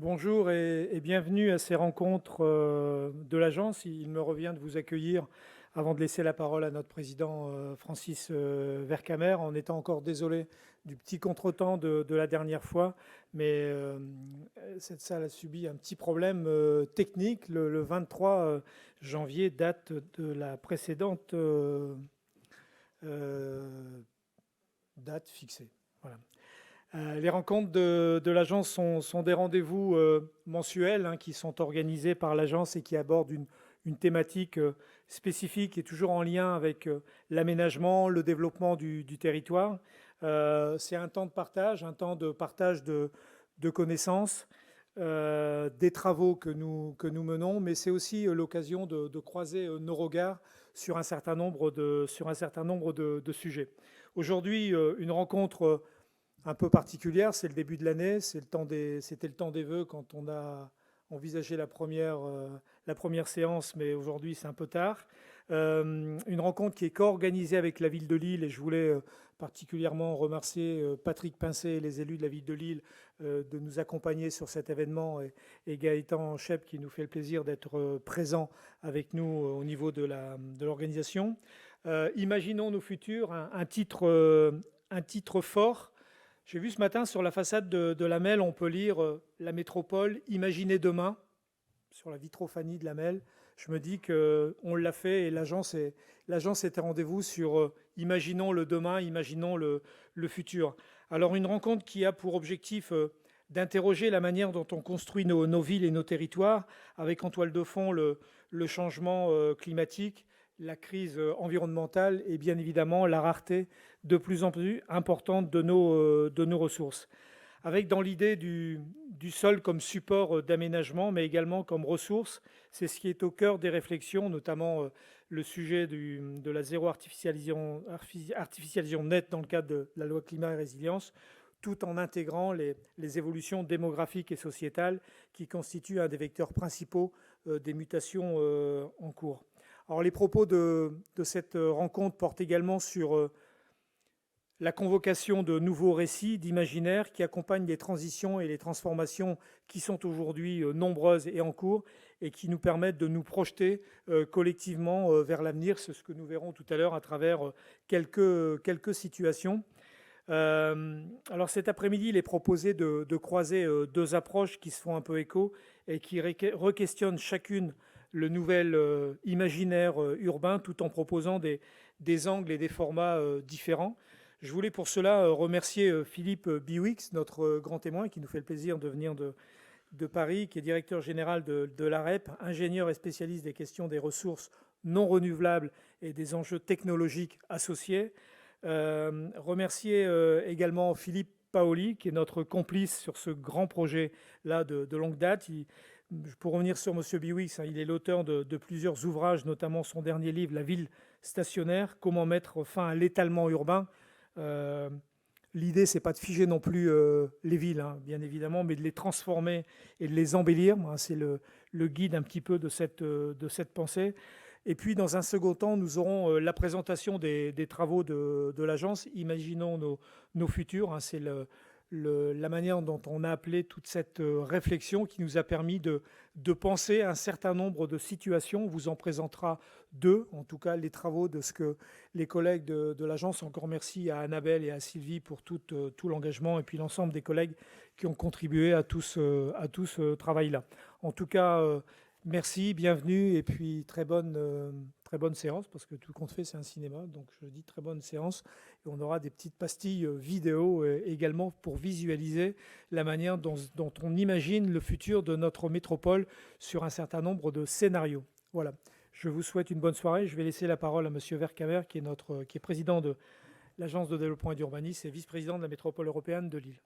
Bonjour et bienvenue à ces rencontres de l'agence. Il me revient de vous accueillir avant de laisser la parole à notre président Francis Vercamer, en étant encore désolé du petit contretemps de la dernière fois. Mais cette salle a subi un petit problème technique. Le 23 janvier, date de la précédente date fixée. Voilà. Les rencontres de l'agence sont des rendez-vous mensuels qui sont organisés par l'agence et qui abordent une thématique spécifique et toujours en lien avec l'aménagement, le développement du territoire. C'est un temps de partage de connaissances, des travaux que nous menons, mais c'est aussi l'occasion de croiser nos regards sur un certain nombre de sujets. Aujourd'hui, une rencontre un peu particulière, c'est le début de l'année, c'était le temps des vœux quand on a envisagé la première séance, mais aujourd'hui c'est un peu tard. Une rencontre qui est co-organisée avec la ville de Lille, et je voulais particulièrement remercier Patrick Pincé et les élus de la ville de Lille de nous accompagner sur cet événement, et Gaëtan Chep qui nous fait le plaisir d'être présent avec nous au niveau de l'organisation. Imaginons nos futurs, un titre fort. J'ai vu ce matin sur la façade de la Melle, on peut lire la métropole, imaginez demain, sur la vitrophanie de la Melle. Je me dis qu'on l'a fait et l'agence était rendez-vous sur imaginons le demain, imaginons le futur. Alors une rencontre qui a pour objectif d'interroger la manière dont on construit nos villes et nos territoires, avec en toile de fond le changement climatique, la crise environnementale et bien évidemment la rareté de plus en plus importante de nos ressources. Avec dans l'idée du sol comme support d'aménagement, mais également comme ressource, c'est ce qui est au cœur des réflexions, notamment le sujet de la zéro artificialisation nette dans le cadre de la loi climat et résilience, tout en intégrant les évolutions démographiques et sociétales qui constituent un des vecteurs principaux des mutations en cours. Alors, les propos de cette rencontre portent également sur la convocation de nouveaux récits, d'imaginaires qui accompagnent les transitions et les transformations qui sont aujourd'hui nombreuses et en cours et qui nous permettent de nous projeter collectivement vers l'avenir. C'est ce que nous verrons tout à l'heure à travers quelques situations. Alors cet après-midi, il est proposé de croiser deux approches qui se font un peu écho et qui re-questionnent chacune le nouvel imaginaire urbain, tout en proposant des angles et des formats différents. Je voulais pour cela remercier Philippe Biwix, notre grand témoin, qui nous fait le plaisir de venir de Paris, qui est directeur général de l'AREP, ingénieur et spécialiste des questions des ressources non renouvelables et des enjeux technologiques associés. Remercier également Philippe Paoli, qui est notre complice sur ce grand projet-là de longue date. Pour revenir sur M. Biwix, il est l'auteur de plusieurs ouvrages, notamment son dernier livre, La ville stationnaire, comment mettre fin à l'étalement urbain. L'idée, c'est pas de figer non plus les villes, bien évidemment, mais de les transformer et de les embellir. C'est le guide un petit peu de cette pensée. Et puis, dans un second temps, nous aurons la présentation des travaux de l'agence. Imaginons nos futurs. C'est la manière dont on a appelé toute cette réflexion qui nous a permis de penser un certain nombre de situations. On vous en présentera deux, en tout cas les travaux de ce que les collègues de l'agence. Encore merci à Annabelle et à Sylvie pour tout l'engagement et puis l'ensemble des collègues qui ont contribué à tout ce travail-là. En tout cas, merci, bienvenue et puis très bonne séance, parce que tout compte fait, c'est un cinéma, donc je dis très bonne séance. Et on aura des petites pastilles vidéo également pour visualiser la manière dont on imagine le futur de notre métropole sur un certain nombre de scénarios. Voilà, je vous souhaite une bonne soirée. Je vais laisser la parole à M. Vercamer, qui est président de l'Agence de développement et d'urbanisme et vice-président de la métropole européenne de Lille.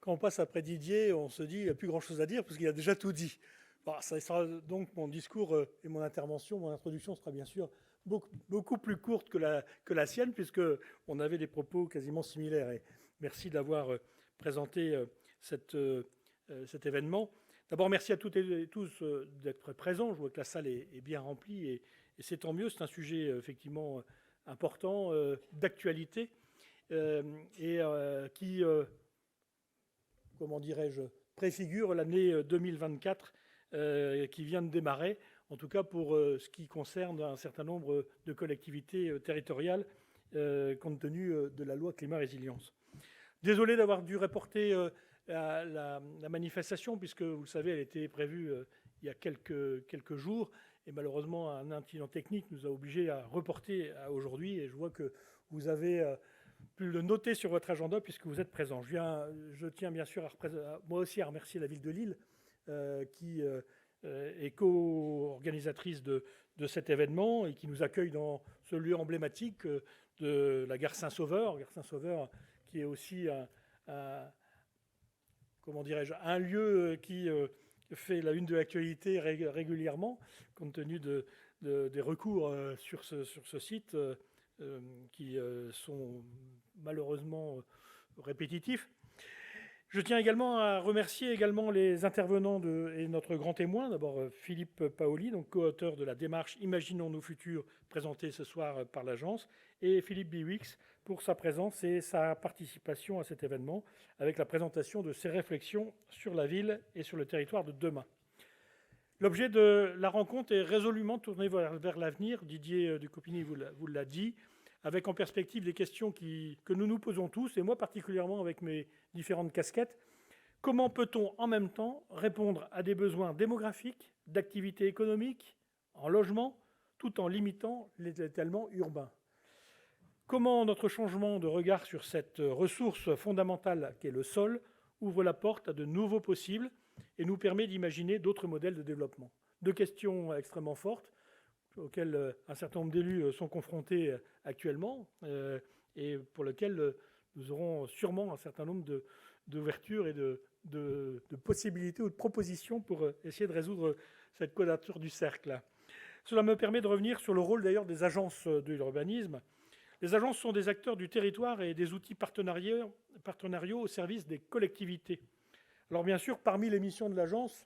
Quand on passe après Didier, on se dit qu'il n'y a plus grand-chose à dire parce qu'il a déjà tout dit. Bon, ça sera donc mon discours et mon intervention, mon introduction sera bien sûr beaucoup plus courte que la sienne, puisqu'on avait des propos quasiment similaires. Et merci d'avoir présenté cet événement. D'abord, merci à toutes et tous d'être présents. Je vois que la salle est bien remplie et c'est tant mieux. C'est un sujet effectivement important, d'actualité. qui, comment dirais-je, préfigure l'année 2024 qui vient de démarrer, en tout cas pour ce qui concerne un certain nombre de collectivités territoriales, compte tenu de la loi climat résilience. Désolé d'avoir dû reporter la manifestation, puisque vous le savez, elle était prévue il y a quelques jours, et malheureusement un incident technique nous a obligés à reporter à aujourd'hui, et je vois que vous avez pu le noter sur votre agenda puisque vous êtes présent. Je tiens bien sûr moi aussi à remercier la ville de Lille qui est co-organisatrice de cet événement et qui nous accueille dans ce lieu emblématique de la gare Saint-Sauveur, qui est aussi un lieu qui fait la une de l'actualité régulièrement, compte tenu des recours sur ce site qui sont malheureusement répétitifs. Je tiens également à remercier les intervenants et notre grand témoin, d'abord Philippe Paoli, donc co-auteur de la démarche Imaginons nos futurs, présentée ce soir par l'agence, et Philippe Biwix pour sa présence et sa participation à cet événement, avec la présentation de ses réflexions sur la ville et sur le territoire de demain. L'objet de la rencontre est résolument tourné vers l'avenir. Didier Ducopini vous l'a dit, avec en perspective des questions que nous nous posons tous, et moi particulièrement avec mes différentes casquettes. Comment peut-on en même temps répondre à des besoins démographiques, d'activité économique, en logement, tout en limitant l'étalement urbain ? Comment notre changement de regard sur cette ressource fondamentale qu'est le sol ouvre la porte à de nouveaux possibles et nous permet d'imaginer d'autres modèles de développement ? Deux questions extrêmement fortes auxquelles un certain nombre d'élus sont confrontés actuellement et pour lesquelles nous aurons sûrement un certain nombre d'ouvertures et de possibilités ou de propositions pour essayer de résoudre cette quadrature du cercle. Cela me permet de revenir sur le rôle d'ailleurs des agences de l'urbanisme. Les agences sont des acteurs du territoire et des outils partenariaux au service des collectivités. Alors bien sûr, parmi les missions de l'agence,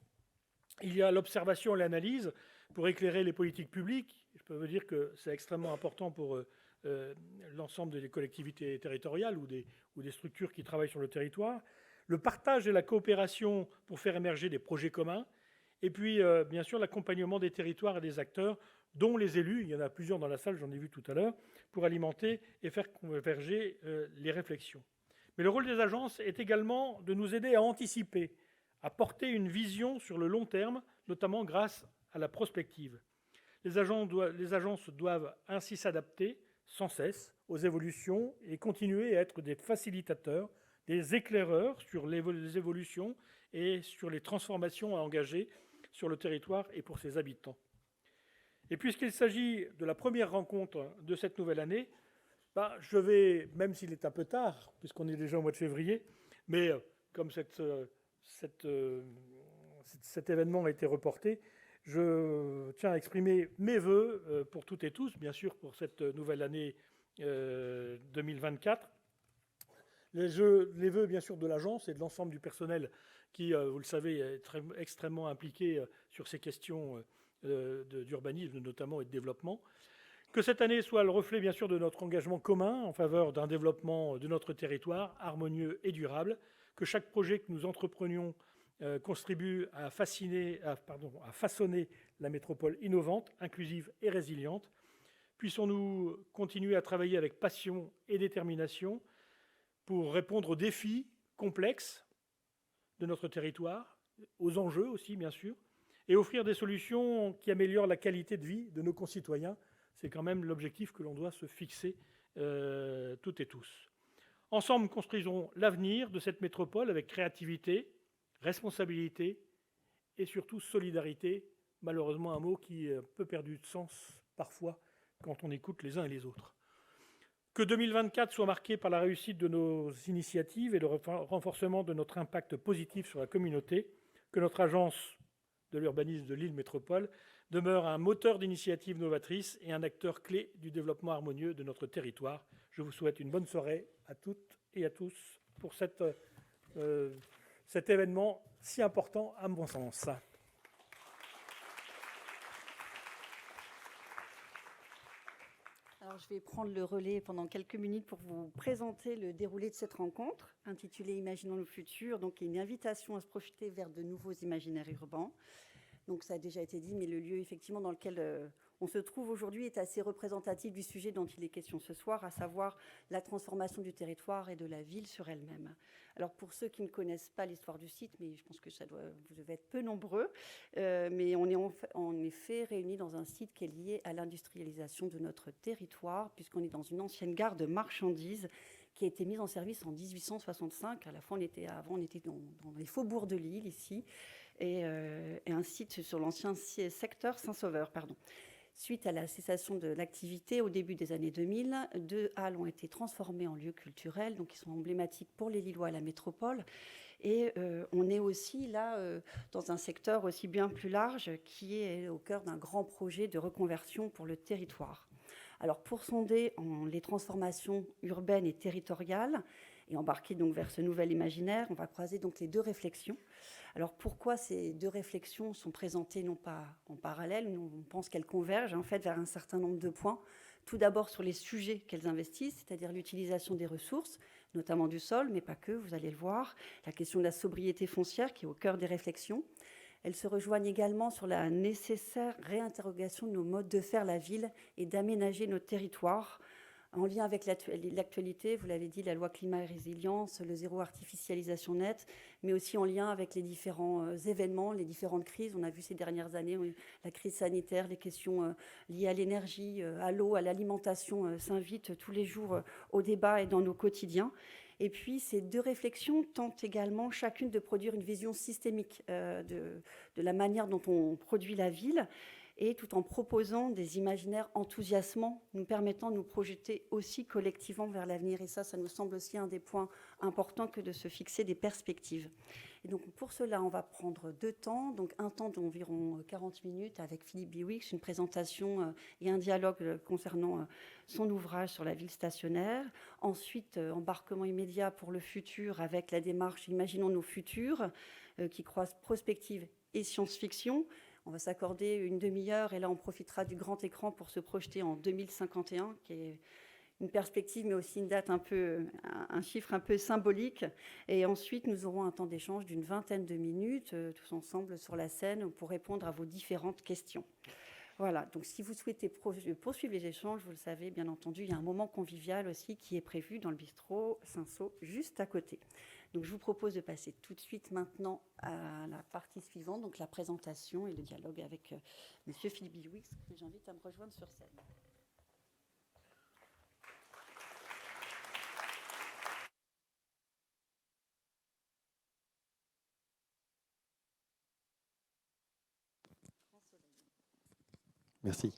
il y a l'observation et l'analyse pour éclairer les politiques publiques. Je peux vous dire que c'est extrêmement important pour l'ensemble des collectivités territoriales ou des structures qui travaillent sur le territoire. Le partage et la coopération pour faire émerger des projets communs. Et puis, bien sûr, l'accompagnement des territoires et des acteurs, dont les élus, il y en a plusieurs dans la salle, j'en ai vu tout à l'heure, pour alimenter et faire converger les réflexions. Mais le rôle des agences est également de nous aider à anticiper, à porter une vision sur le long terme, notamment grâce à la prospective. Les agences doivent ainsi s'adapter sans cesse aux évolutions et continuer à être des facilitateurs, des éclaireurs sur les évolutions et sur les transformations à engager sur le territoire et pour ses habitants. Et puisqu'il s'agit de la première rencontre de cette nouvelle année, je vais, même s'il est un peu tard, puisqu'on est déjà au mois de février, mais comme cet événement a été reporté, je tiens à exprimer mes voeux pour toutes et tous, bien sûr pour cette nouvelle année 2024. Les vœux, bien sûr, de l'agence et de l'ensemble du personnel qui, vous le savez, est extrêmement impliqué sur ces questions d'urbanisme notamment et de développement. Que cette année soit le reflet, bien sûr, de notre engagement commun en faveur d'un développement de notre territoire harmonieux et durable. Que chaque projet que nous entreprenions contribue à façonner la métropole innovante, inclusive et résiliente. Puissons-nous continuer à travailler avec passion et détermination pour répondre aux défis complexes de notre territoire, aux enjeux aussi, bien sûr, et offrir des solutions qui améliorent la qualité de vie de nos concitoyens. C'est quand même l'objectif que l'on doit se fixer toutes et tous. Ensemble, construisons l'avenir de cette métropole avec créativité, responsabilité et surtout solidarité. Malheureusement, un mot qui est un peu perdu de sens parfois quand on écoute les uns et les autres. Que 2024 soit marqué par la réussite de nos initiatives et le renforcement de notre impact positif sur la communauté. Que notre agence de l'urbanisme de Lille Métropole demeure un moteur d'initiatives novatrices et un acteur clé du développement harmonieux de notre territoire. Je vous souhaite une bonne soirée à toutes et à tous pour cet événement si important à mon sens. Alors, je vais prendre le relais pendant quelques minutes pour vous présenter le déroulé de cette rencontre, intitulée Imaginons le futur, donc une invitation à se projeter vers de nouveaux imaginaires urbains. Donc, ça a déjà été dit, mais le lieu effectivement dans lequel on se trouve aujourd'hui est assez représentatif du sujet dont il est question ce soir, à savoir la transformation du territoire et de la ville sur elle-même. Alors, pour ceux qui ne connaissent pas l'histoire du site, mais je pense que vous devez être peu nombreux, mais on est en effet réunis dans un site qui est lié à l'industrialisation de notre territoire, puisqu'on est dans une ancienne gare de marchandises qui a été mise en service en 1865. À la fois, avant, on était dans les faubourgs de Lille, ici, et un site sur l'ancien secteur Saint-Sauveur, pardon. Suite à la cessation de l'activité au début des années 2000, 2 halles ont été transformées en lieux culturels, donc qui sont emblématiques pour les Lillois à la métropole. Et on est aussi là dans un secteur aussi bien plus large qui est au cœur d'un grand projet de reconversion pour le territoire. Alors pour sonder les transformations urbaines et territoriales et embarquer donc vers ce nouvel imaginaire, on va croiser donc les deux réflexions. Alors pourquoi ces deux réflexions sont présentées non pas en parallèle, nous on pense qu'elles convergent en fait vers un certain nombre de points. Tout d'abord sur les sujets qu'elles investissent, c'est-à-dire l'utilisation des ressources, notamment du sol, mais pas que, vous allez le voir, la question de la sobriété foncière qui est au cœur des réflexions. Elles se rejoignent également sur la nécessaire réinterrogation de nos modes de faire la ville et d'aménager notre territoire, en lien avec l'actualité, vous l'avez dit, la loi climat et résilience, le zéro artificialisation nette, mais aussi en lien avec les différents événements, les différentes crises. On a vu ces dernières années la crise sanitaire, les questions liées à l'énergie, à l'eau, à l'alimentation s'invitent tous les jours au débat et dans nos quotidiens. Et puis, ces deux réflexions tentent également chacune de produire une vision systémique de la manière dont on produit la ville, et tout en proposant des imaginaires enthousiasmants, nous permettant de nous projeter aussi collectivement vers l'avenir. Et ça nous semble aussi un des points importants que de se fixer des perspectives. Et donc pour cela, on va prendre 2 temps, donc un temps d'environ 40 minutes avec Philippe Biwix, une présentation et un dialogue concernant son ouvrage sur la ville stationnaire. Ensuite, embarquement immédiat pour le futur avec la démarche Imaginons nos futurs, qui croise prospective et science-fiction. On va s'accorder une demi-heure et là, on profitera du grand écran pour se projeter en 2051, qui est une perspective, mais aussi une date un chiffre un peu symbolique. Et ensuite, nous aurons un temps d'échange d'une 20aine de minutes, tous ensemble sur la scène, pour répondre à vos différentes questions. Voilà, donc si vous souhaitez poursuivre les échanges, vous le savez, bien entendu, il y a un moment convivial aussi qui est prévu dans le bistrot Saint-Saul, juste à côté. Donc je vous propose de passer tout de suite maintenant à la partie suivante, donc la présentation et le dialogue avec Monsieur Philippe Biwix, que j'invite à me rejoindre sur scène. Merci.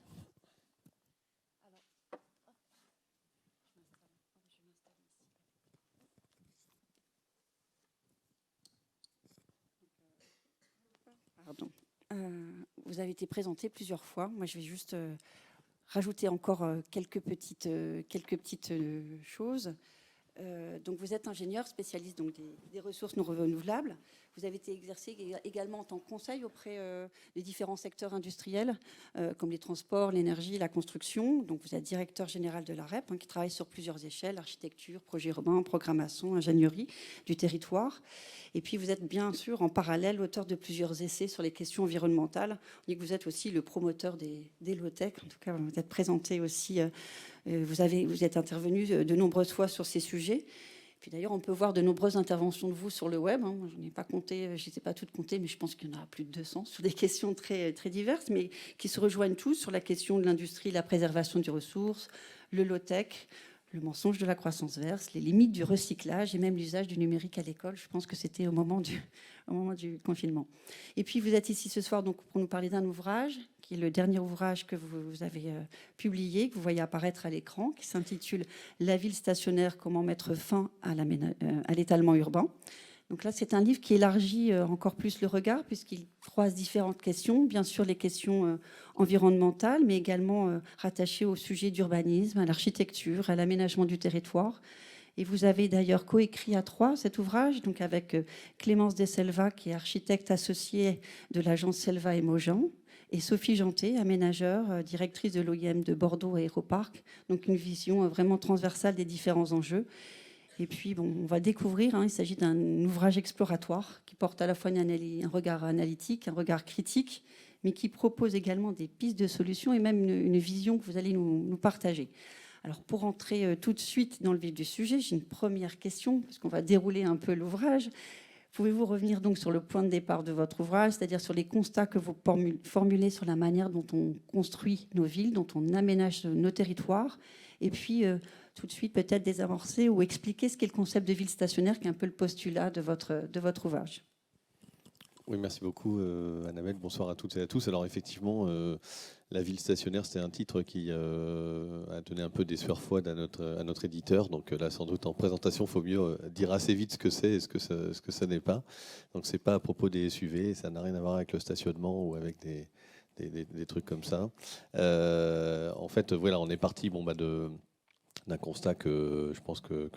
Pardon. Vous avez été présenté plusieurs fois. Moi, je vais juste rajouter encore quelques petites choses. Donc, vous êtes ingénieur spécialiste donc, des ressources non renouvelables. Vous avez été exercé également en tant que conseil auprès des différents secteurs industriels, comme les transports, l'énergie, la construction. Donc, vous êtes directeur général de l'AREP, qui travaille sur plusieurs échelles, architecture, projet urbain, programmation, ingénierie du territoire. Et puis, vous êtes bien sûr en parallèle auteur de plusieurs essais sur les questions environnementales. On dit que vous êtes aussi le promoteur des low-tech. En tout cas, vous êtes présenté aussi... Vous êtes intervenu de nombreuses fois sur ces sujets. Puis d'ailleurs, on peut voir de nombreuses interventions de vous sur le web. Moi, je n'ai pas compté, je ne sais pas toutes comptées, mais je pense qu'il y en a plus de 200 sur des questions très, très diverses, mais qui se rejoignent tous sur la question de l'industrie, la préservation des ressources, le low-tech, le mensonge de la croissance verte, les limites du recyclage et même l'usage du numérique à l'école. Je pense que c'était au moment du confinement. Et puis, vous êtes ici ce soir donc, pour nous parler d'un ouvrage, qui est le dernier ouvrage que vous avez publié, que vous voyez apparaître à l'écran, qui s'intitule « La ville stationnaire, comment mettre fin à l'étalement urbain ». Donc là, c'est un livre qui élargit encore plus le regard, puisqu'il croise différentes questions. Bien sûr, les questions environnementales, mais également rattachées au sujet d'urbanisme, à l'architecture, à l'aménagement du territoire. Et vous avez d'ailleurs coécrit à 3 cet ouvrage, donc avec Clémence De Selva, qui est architecte associée de l'agence Selva et Mojan, et Sophie Janté, aménageur, directrice de l'OIM de Bordeaux Aéroparc. Donc une vision vraiment transversale des différents enjeux. Et puis, bon, on va découvrir, il s'agit d'un ouvrage exploratoire qui porte à la fois un regard analytique, un regard critique, mais qui propose également des pistes de solutions et même une vision que vous allez nous partager. Alors, pour entrer tout de suite dans le vif du sujet, j'ai une première question, parce qu'on va dérouler un peu l'ouvrage. Pouvez-vous revenir donc sur le point de départ de votre ouvrage, c'est-à-dire sur les constats que vous formulez sur la manière dont on construit nos villes, dont on aménage nos territoires, et puis tout de suite peut-être désamorcer ou expliquer ce qu'est le concept de ville stationnaire, qui est un peu le postulat de votre ouvrage. Oui, merci beaucoup, Annabelle. Bonsoir à toutes et à tous. Alors, effectivement, la ville stationnaire, c'est un titre qui a donné un peu des sueurs froides à notre éditeur. Donc là, sans doute, en présentation, il faut mieux dire assez vite ce que c'est et ce que ça n'est pas. Donc, ce n'est pas à propos des SUV, ça n'a rien à voir avec le stationnement ou avec des trucs comme ça. En fait, voilà, on est parti d'un constat que je pense que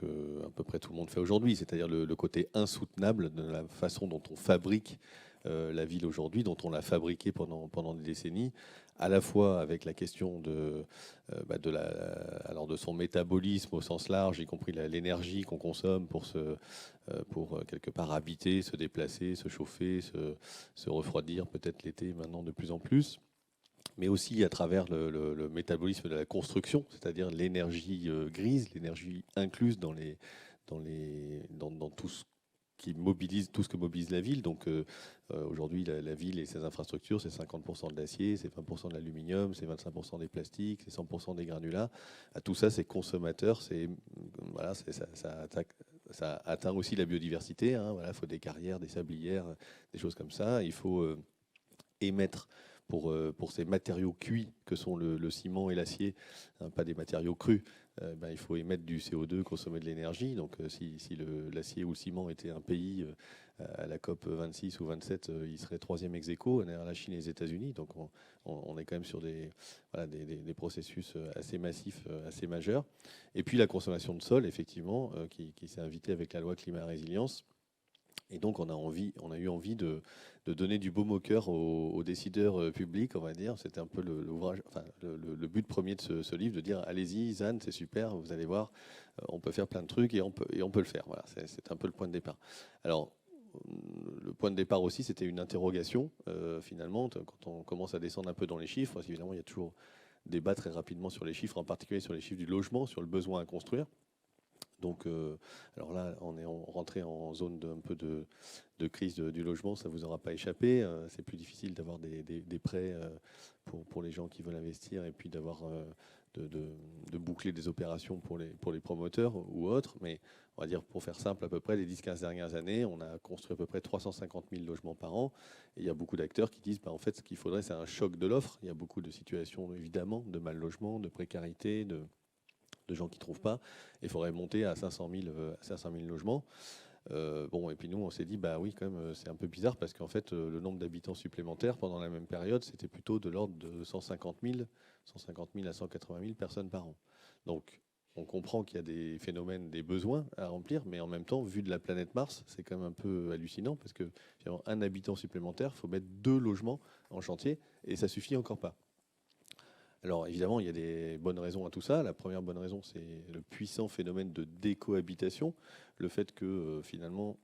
à peu près tout le monde fait aujourd'hui, c'est-à-dire le côté insoutenable de la façon dont on fabrique la ville aujourd'hui, dont on l'a fabriquée pendant des décennies, à la fois avec la question de son métabolisme au sens large, y compris l'énergie qu'on consomme pour quelque part habiter, se déplacer, se chauffer, se refroidir peut-être l'été maintenant de plus en plus, mais aussi à travers le métabolisme de la construction, c'est-à-dire l'énergie grise, l'énergie incluse dans tout ce tout ce que mobilise la ville. Donc aujourd'hui, la ville et ses infrastructures, c'est 50% de l'acier, c'est 20% de l'aluminium, c'est 25% des plastiques, c'est 100% des granulats. Tout ça, c'est consommateur, ça atteint aussi la biodiversité. Voilà, il faut des carrières, des sablières, des choses comme ça. Il faut émettre pour ces matériaux cuits que sont le ciment et l'acier, pas des matériaux crus, il faut émettre du CO2, consommer de l'énergie. Donc si l'acier ou le ciment était un pays à la COP 26 ou 27, il serait troisième ex aequo derrière la Chine et les États-Unis. Donc on est quand même sur des processus assez massifs, assez majeurs. Et puis la consommation de sol, effectivement, qui s'est invitée avec la loi climat et résilience. Et donc, on a eu envie de donner du baume au cœur aux décideurs publics, on va dire. C'était un peu le but premier de ce livre, de dire allez-y, Zan, c'est super, vous allez voir, on peut faire plein de trucs et on peut le faire. Voilà, c'est un peu le point de départ. Alors, le point de départ aussi, c'était une interrogation, finalement, quand on commence à descendre un peu dans les chiffres. Parce qu'évidemment, il y a toujours débat très rapidement sur les chiffres, en particulier sur les chiffres du logement, sur le besoin à construire. Donc, alors là, on est rentré en zone un peu de crise du logement, ça ne vous aura pas échappé. C'est plus difficile d'avoir des prêts pour les gens qui veulent investir et puis d'avoir de boucler des opérations pour les promoteurs ou autres. Mais on va dire, pour faire simple, à peu près les 10-15 dernières années, on a construit à peu près 350 000 logements par an. Et il y a beaucoup d'acteurs qui disent, en fait, ce qu'il faudrait, c'est un choc de l'offre. Il y a beaucoup de situations, évidemment, de mal logement, de précarité, de gens qui ne trouvent pas. Il faudrait monter à 500 000 logements. Et puis nous, on s'est dit, oui, quand même, c'est un peu bizarre parce qu'en fait, le nombre d'habitants supplémentaires pendant la même période, c'était plutôt de l'ordre de 150 000 à 180 000 personnes par an. Donc, on comprend qu'il y a des phénomènes, des besoins à remplir, mais en même temps, vu de la planète Mars, c'est quand même un peu hallucinant parce que un habitant supplémentaire, il faut mettre 2 logements en chantier et ça suffit encore pas. Alors évidemment, il y a des bonnes raisons à tout ça. La première bonne raison, c'est le puissant phénomène de décohabitation. Le fait que finalement,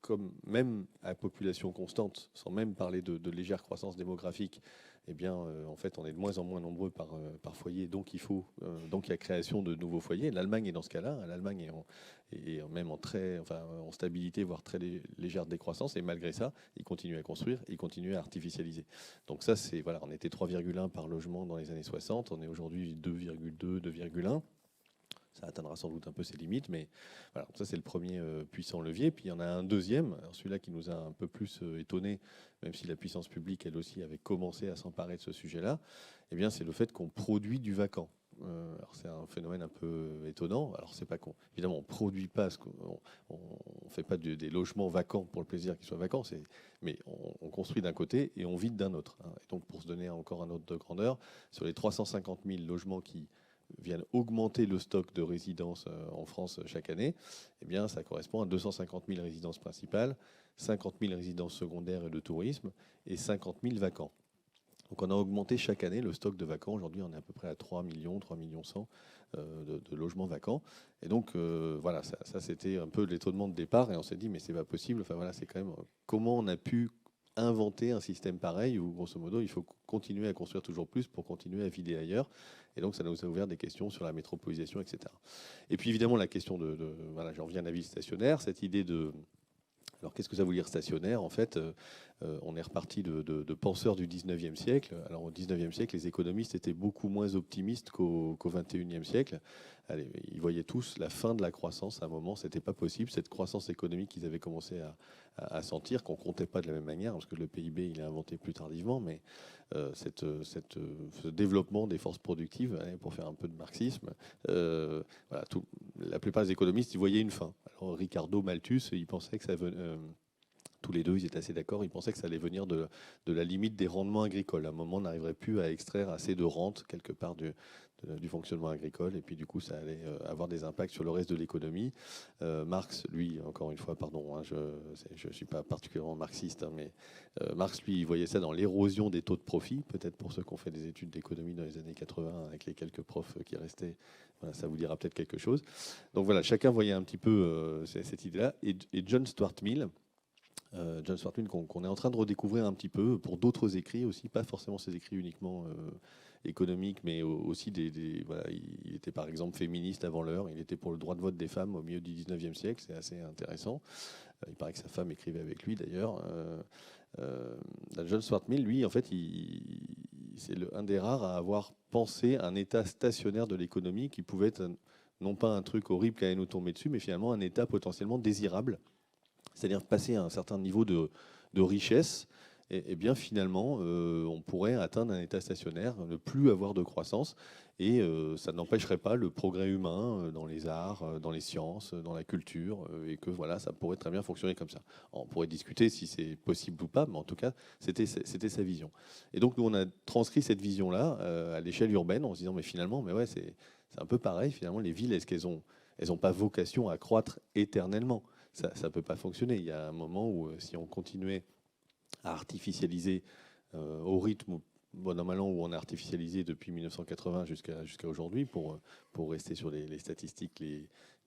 comme même à population constante, sans même parler de légère croissance démographique, en fait, on est de moins en moins nombreux par foyer. Donc il y a création de nouveaux foyers. L'Allemagne est dans ce cas-là. L'Allemagne est même en stabilité, voire très légère décroissance. Et malgré ça, ils continuent à construire, ils continuent à artificialiser. Donc ça, on était 3,1 par logement dans les années 60. On est aujourd'hui 2,2, 2,1. Ça atteindra sans doute un peu ses limites, mais voilà, ça c'est le premier puissant levier. Puis il y en a un deuxième, celui-là qui nous a un peu plus étonné, même si la puissance publique, elle aussi, avait commencé à s'emparer de ce sujet-là, c'est le fait qu'on produit du vacant. Alors c'est un phénomène un peu étonnant. Alors c'est pas con. Évidemment, on produit pas on fait pas des logements vacants pour le plaisir qu'ils soient vacants. Mais on construit d'un côté et on vide d'un autre. Et donc pour se donner encore un ordre de grandeur, sur les 350 000 logements qui viennent augmenter le stock de résidences en France chaque année, ça correspond à 250 000 résidences principales, 50 000 résidences secondaires et de tourisme et 50 000 vacants. Donc Donc on a augmenté chaque année le stock de vacants. Aujourd'hui, on est à peu près à 3 millions, 3 millions 100 de logements vacants. Et donc, voilà, ça c'était un peu l'étonnement de départ. Et on s'est dit, mais c'est pas possible. Enfin voilà, c'est quand même comment on a pu inventer un système pareil où, grosso modo, il faut continuer à construire toujours plus pour continuer à vider ailleurs. Et donc, ça nous a ouvert des questions sur la métropolisation, etc. Et puis, évidemment, la question voilà, j'en reviens à la ville stationnaire, cette idée de... Alors, qu'est-ce que ça veut dire stationnaire? En fait, on est reparti de penseurs du 19e siècle. Alors, au 19e siècle, les économistes étaient beaucoup moins optimistes qu'au 21e siècle. Allez, ils voyaient tous la fin de la croissance. À un moment, c'était pas possible. Cette croissance économique qu'ils avaient commencé à sentir, qu'on comptait pas de la même manière, parce que le PIB, il est inventé plus tardivement, mais ce développement des forces productives, allez, pour faire un peu de marxisme, voilà, la plupart des économistes, ils voyaient une fin. Alors, Ricardo, Malthus, ils pensaient que ça venait... tous les deux, ils étaient assez d'accord. Ils pensaient que ça allait venir de la limite des rendements agricoles. À un moment, on n'arriverait plus à extraire assez de rente quelque part du fonctionnement agricole. Et puis, du coup, ça allait avoir des impacts sur le reste de l'économie. Marx, lui, encore une fois, pardon, hein, je ne suis pas particulièrement marxiste, hein, mais Marx, lui, il voyait ça dans l'érosion des taux de profit. Peut-être pour ceux qui ont fait des études d'économie dans les années 80, avec les quelques profs qui restaient, voilà, ça vous dira peut-être quelque chose. Donc voilà, chacun voyait un petit peu cette idée-là. Et John Stuart Mill, qu'on est en train de redécouvrir un petit peu pour d'autres écrits aussi, pas forcément ses écrits uniquement économiques, mais aussi voilà, il était par exemple féministe avant l'heure, il était pour le droit de vote des femmes au milieu du 19e siècle, c'est assez intéressant. Il paraît que sa femme écrivait avec lui d'ailleurs. John Stuart Mill, lui, en fait, c'est un des rares à avoir pensé un état stationnaire de l'économie qui pouvait être non pas un truc horrible qui allait nous tomber dessus, mais finalement un état potentiellement désirable. C'est-à-dire passer à un certain niveau de richesse, et bien finalement, on pourrait atteindre un état stationnaire, ne plus avoir de croissance, et ça n'empêcherait pas le progrès humain dans les arts, dans les sciences, dans la culture, et que voilà, ça pourrait très bien fonctionner comme ça. Alors, on pourrait discuter si c'est possible ou pas, mais en tout cas, c'était sa vision. Et donc nous, on a transcrit cette vision-là à l'échelle urbaine en se disant, mais finalement, mais ouais, c'est un peu pareil, finalement, les villes, est-ce qu'elles ont pas vocation à croître éternellement? Ça ne peut pas fonctionner. Il y a un moment où, si on continuait à artificialiser au rythme, bon, normalement, où on a artificialisé depuis 1980 jusqu'à aujourd'hui, pour rester sur les statistiques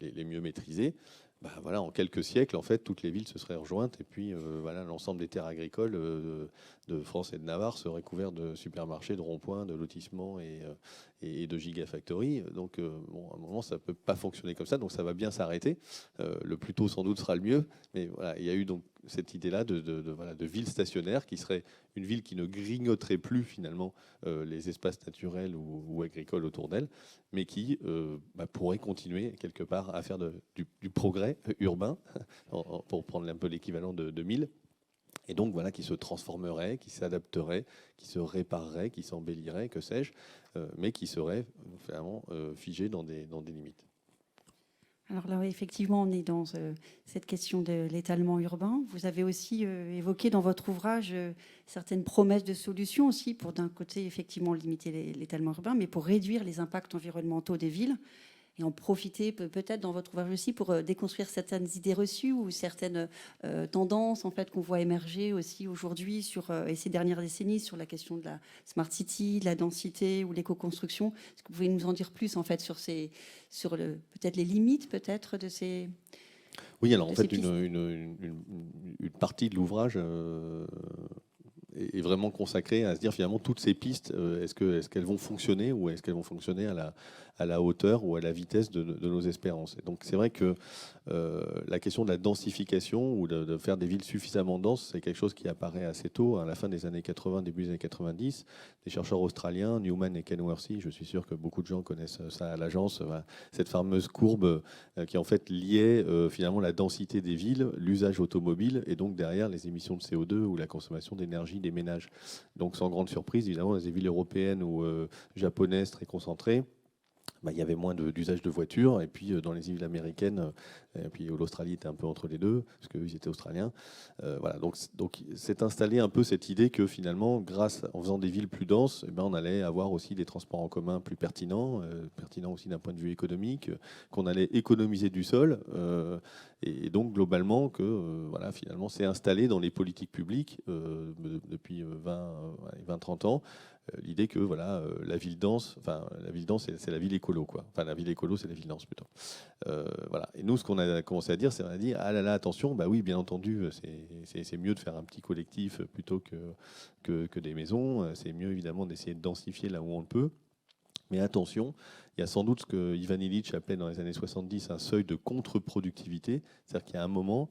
les mieux maîtrisées, bah, voilà, en quelques siècles, en fait, toutes les villes se seraient rejointes, et puis voilà, l'ensemble des terres agricoles de France et de Navarre seraient couverts de supermarchés, de ronds-points, de lotissements et de gigafactories. Donc, bon, à un moment, ça ne peut pas fonctionner comme ça, donc ça va bien s'arrêter. Le plus tôt, sans doute, sera le mieux. Mais voilà, il y a eu donc cette idée-là de ville stationnaire qui serait une ville qui ne grignoterait plus finalement les espaces naturels ou agricoles autour d'elle, mais qui pourrait continuer quelque part à faire du progrès urbain, pour prendre un peu l'équivalent de Mill. Et donc voilà, qui se transformerait, qui s'adapterait, qui se réparerait, qui s'embellirait, que sais-je, mais qui serait finalement figé dans des limites. Alors là, oui, effectivement, on est dans cette question de l'étalement urbain. Vous avez aussi évoqué dans votre ouvrage certaines promesses de solutions aussi pour, d'un côté, effectivement, limiter l'étalement urbain, mais pour réduire les impacts environnementaux des villes et en profiter peut-être dans votre ouvrage aussi pour déconstruire certaines idées reçues ou certaines tendances en fait qu'on voit émerger aussi aujourd'hui et ces dernières décennies sur la question de la smart city, de la densité ou l'éco-construction. Est-ce que vous pouvez nous en dire plus en fait sur peut-être les limites peut-être de ces... Oui, alors en fait, une partie de l'ouvrage est vraiment consacrée à se dire finalement toutes ces pistes, est-ce qu'elles vont fonctionner ou est-ce qu'elles vont fonctionner à la hauteur ou à la vitesse de nos espérances. Et donc c'est vrai que la question de la densification ou de faire des villes suffisamment denses, c'est quelque chose qui apparaît assez tôt, à la fin des années 80, début des années 90. Des chercheurs australiens, Newman et Kenworthy, je suis sûr que beaucoup de gens connaissent ça à l'agence, cette fameuse courbe qui en fait liait finalement la densité des villes, l'usage automobile et donc derrière les émissions de CO2 ou la consommation d'énergie des ménages. Donc sans grande surprise, évidemment, dans les villes européennes ou japonaises très concentrées, il y avait moins d'usage de voitures. Et puis, dans les îles américaines, et puis l'Australie était un peu entre les deux, parce qu'ils étaient australiens. Voilà, donc s'est installé un peu cette idée que finalement, en faisant des villes plus denses, on allait avoir aussi des transports en commun plus pertinents, pertinents aussi d'un point de vue économique, qu'on allait économiser du sol. Et donc, globalement, voilà, finalement, c'est installé dans les politiques publiques depuis 20-30 ans. L'idée que voilà, la ville dense, c'est la ville écolo, quoi. Enfin, la ville écolo, c'est la ville dense plutôt. Voilà. Et nous, ce qu'on a commencé à dire, c'est on a dit ah là là, attention, bah oui, bien entendu, c'est mieux de faire un petit collectif plutôt que des maisons. C'est mieux évidemment d'essayer de densifier là où on le peut. Mais attention, il y a sans doute ce que Ivan Illich appelait dans les années 70 un seuil de contre-productivité. C'est-à-dire qu'il y a un moment,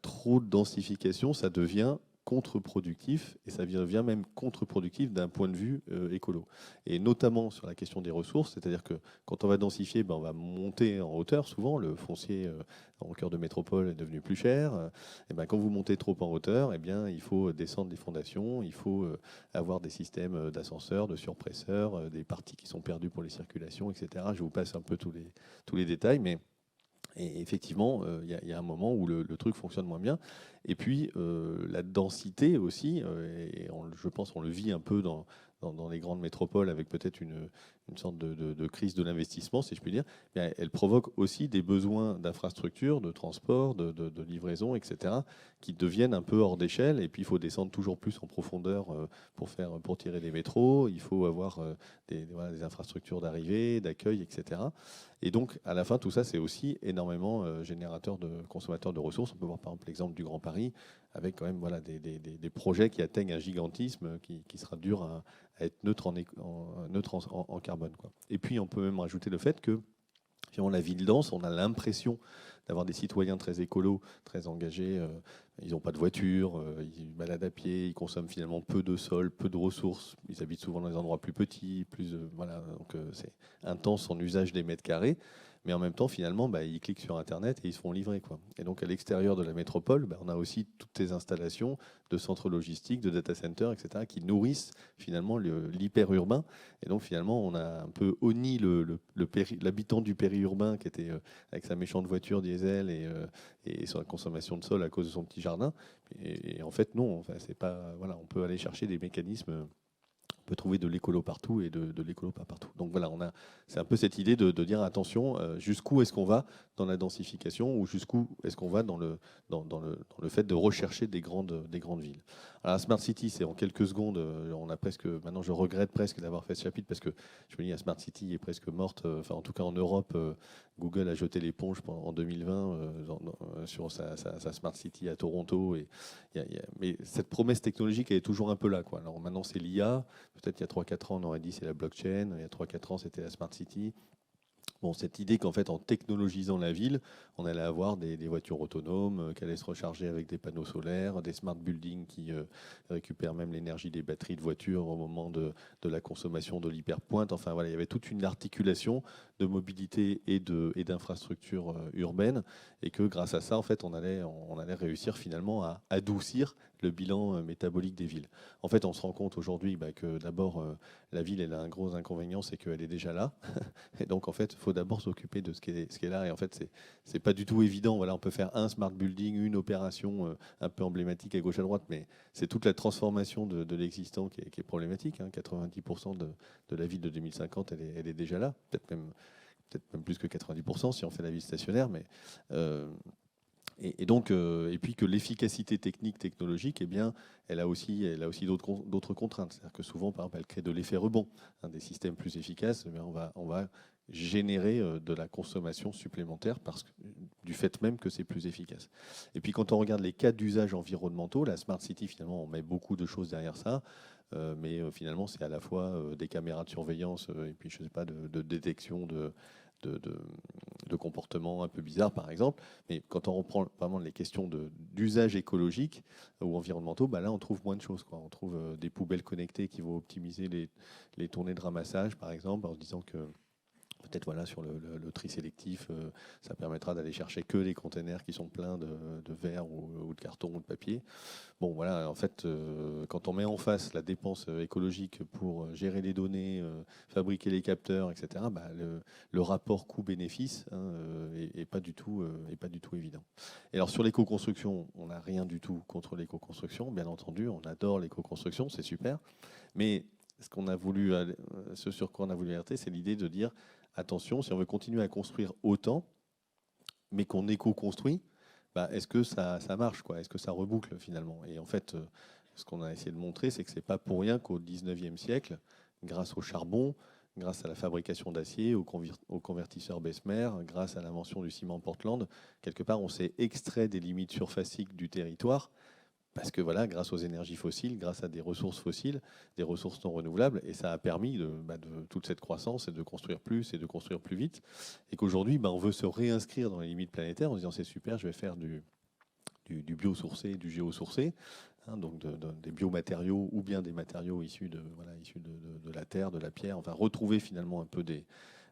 trop de densification, ça devient contre-productif et ça devient même contre-productif d'un point de vue écolo. Et notamment sur la question des ressources, c'est-à-dire que quand on va densifier, on va monter en hauteur au le foncier en cœur de métropole est devenu plus cher. Et quand vous montez trop en hauteur, il faut descendre les fondations, il faut avoir des systèmes d'ascenseurs, de surpresseurs, des parties qui sont perdues pour les circulations, etc. Je vous passe un peu tous les détails, mais et effectivement, il y a un moment où le truc fonctionne moins bien. Et puis, la densité aussi, et je pense qu'on le vit un peu dans les grandes métropoles avec peut-être une sorte de crise de l'investissement, si je puis dire, elle provoque aussi des besoins d'infrastructures, de transport, de livraison, etc., qui deviennent un peu hors d'échelle. Et puis, il faut descendre toujours plus en profondeur pour tirer des métros. Il faut avoir des infrastructures d'arrivée, d'accueil, etc. Et donc, à la fin, tout ça, c'est aussi énormément générateur de consommateurs de ressources. On peut voir par exemple l'exemple du Grand Paris, avec quand même des projets qui atteignent un gigantisme qui sera dur à être neutre en carbone, quoi. Et puis, on peut même rajouter le fait que finalement, la ville dense, on a l'impression d'avoir des citoyens très écolos, très engagés. Ils n'ont pas de voiture, ils baladent à pied, ils consomment finalement peu de sol, peu de ressources. Ils habitent souvent dans des endroits plus petits, voilà. Donc c'est intense en usage des mètres carrés. Mais en même temps, finalement, ils cliquent sur Internet et ils se font livrer, quoi. Et donc, à l'extérieur de la métropole, on a aussi toutes ces installations de centres logistiques, de data centers, etc., qui nourrissent finalement l'hyperurbain. Et donc, finalement, on a un peu honni l'habitant du périurbain qui était avec sa méchante voiture diesel et sa consommation de sol à cause de son petit jardin. Et en fait, non. Enfin, c'est pas, voilà, on peut aller chercher des mécanismes. On peut trouver de l'écolo partout et de l'écolo pas partout. Donc voilà, c'est un peu cette idée de dire attention, jusqu'où est-ce qu'on va dans la densification ou jusqu'où est-ce qu'on va dans le fait de rechercher des grandes villes. Alors, la Smart City, c'est en quelques secondes, maintenant je regrette presque d'avoir fait ce chapitre parce que je me dis la Smart City est presque morte, enfin en tout cas en Europe, Google a jeté l'éponge en 2020 sur sa Smart City à Toronto. Mais cette promesse technologique, elle est toujours un peu là, quoi. Alors maintenant, c'est l'IA. Peut-être il y a 3-4 ans, on aurait dit c'est la blockchain. Il y a 3-4 ans, c'était la Smart City. Bon, cette idée qu'en fait, en technologisant la ville, on allait avoir des voitures autonomes qui allaient se recharger avec des panneaux solaires, des smart buildings qui récupèrent même l'énergie des batteries de voitures au moment de la consommation de l'hyperpointe. Enfin, voilà, il y avait toute une articulation de mobilité et d'infrastructures urbaines, et que grâce à ça, en fait, on allait réussir finalement à adoucir le bilan métabolique des villes. En fait, on se rend compte aujourd'hui que d'abord, la ville, elle a un gros inconvénient, c'est qu'elle est déjà là. Et donc, en fait, il faut d'abord s'occuper de ce qui est là. Et en fait, c'est pas du tout évident. Voilà, on peut faire un smart building, une opération un peu emblématique à gauche à droite, mais c'est toute la transformation de l'existant qui est problématique. 90% de la ville de 2050, elle est déjà là. Peut-être même plus que 90% si on fait la ville stationnaire. Mais et puis que l'efficacité technologique, elle a aussi d'autres contraintes. C'est-à-dire que souvent, par exemple, elle crée de l'effet rebond. Des systèmes plus efficaces, on va générer de la consommation supplémentaire du fait même que c'est plus efficace. Et puis quand on regarde les cas d'usage environnementaux, la Smart City, finalement, on met beaucoup de choses derrière ça. Mais finalement, c'est à la fois des caméras de surveillance et puis, je sais pas, de détection de comportements un peu bizarres, par exemple. Mais quand on reprend vraiment les questions d'usage écologique ou environnementaux, là, on trouve moins de choses, quoi. On trouve des poubelles connectées qui vont optimiser les tournées de ramassage, par exemple, en se disant que Peut-être voilà, sur le tri sélectif, ça permettra d'aller chercher que les containers qui sont pleins de verre ou de carton ou de papier. Bon, voilà, en fait, quand on met en face la dépense écologique pour gérer les données, fabriquer les capteurs, etc., bah, le rapport coût-bénéfice est pas du tout, est pas du tout évident. Et alors sur l'éco-construction, on n'a rien du tout contre l'éco-construction, bien entendu, on adore l'éco-construction, c'est super, mais ce sur quoi on a voulu alerter, c'est l'idée de dire attention, si on veut continuer à construire autant, mais qu'on éco-construit, bah, est-ce que ça marche, quoi? Est-ce que ça reboucle finalement? Et en fait, ce qu'on a essayé de montrer, c'est que c'est pas pour rien qu'au 19e siècle, grâce au charbon, grâce à la fabrication d'acier, au convertisseur Bessemer, grâce à l'invention du ciment Portland, quelque part, on s'est extrait des limites surfaciques du territoire. Parce que voilà, grâce aux énergies fossiles, grâce à des ressources fossiles, des ressources non renouvelables, et ça a permis de toute cette croissance et de construire plus et de construire plus vite. Et qu'aujourd'hui, on veut se réinscrire dans les limites planétaires en se disant c'est super, je vais faire du biosourcé, du géosourcé, hein, donc des biomatériaux ou bien des matériaux issus de la terre, de la pierre, enfin retrouver finalement un peu des...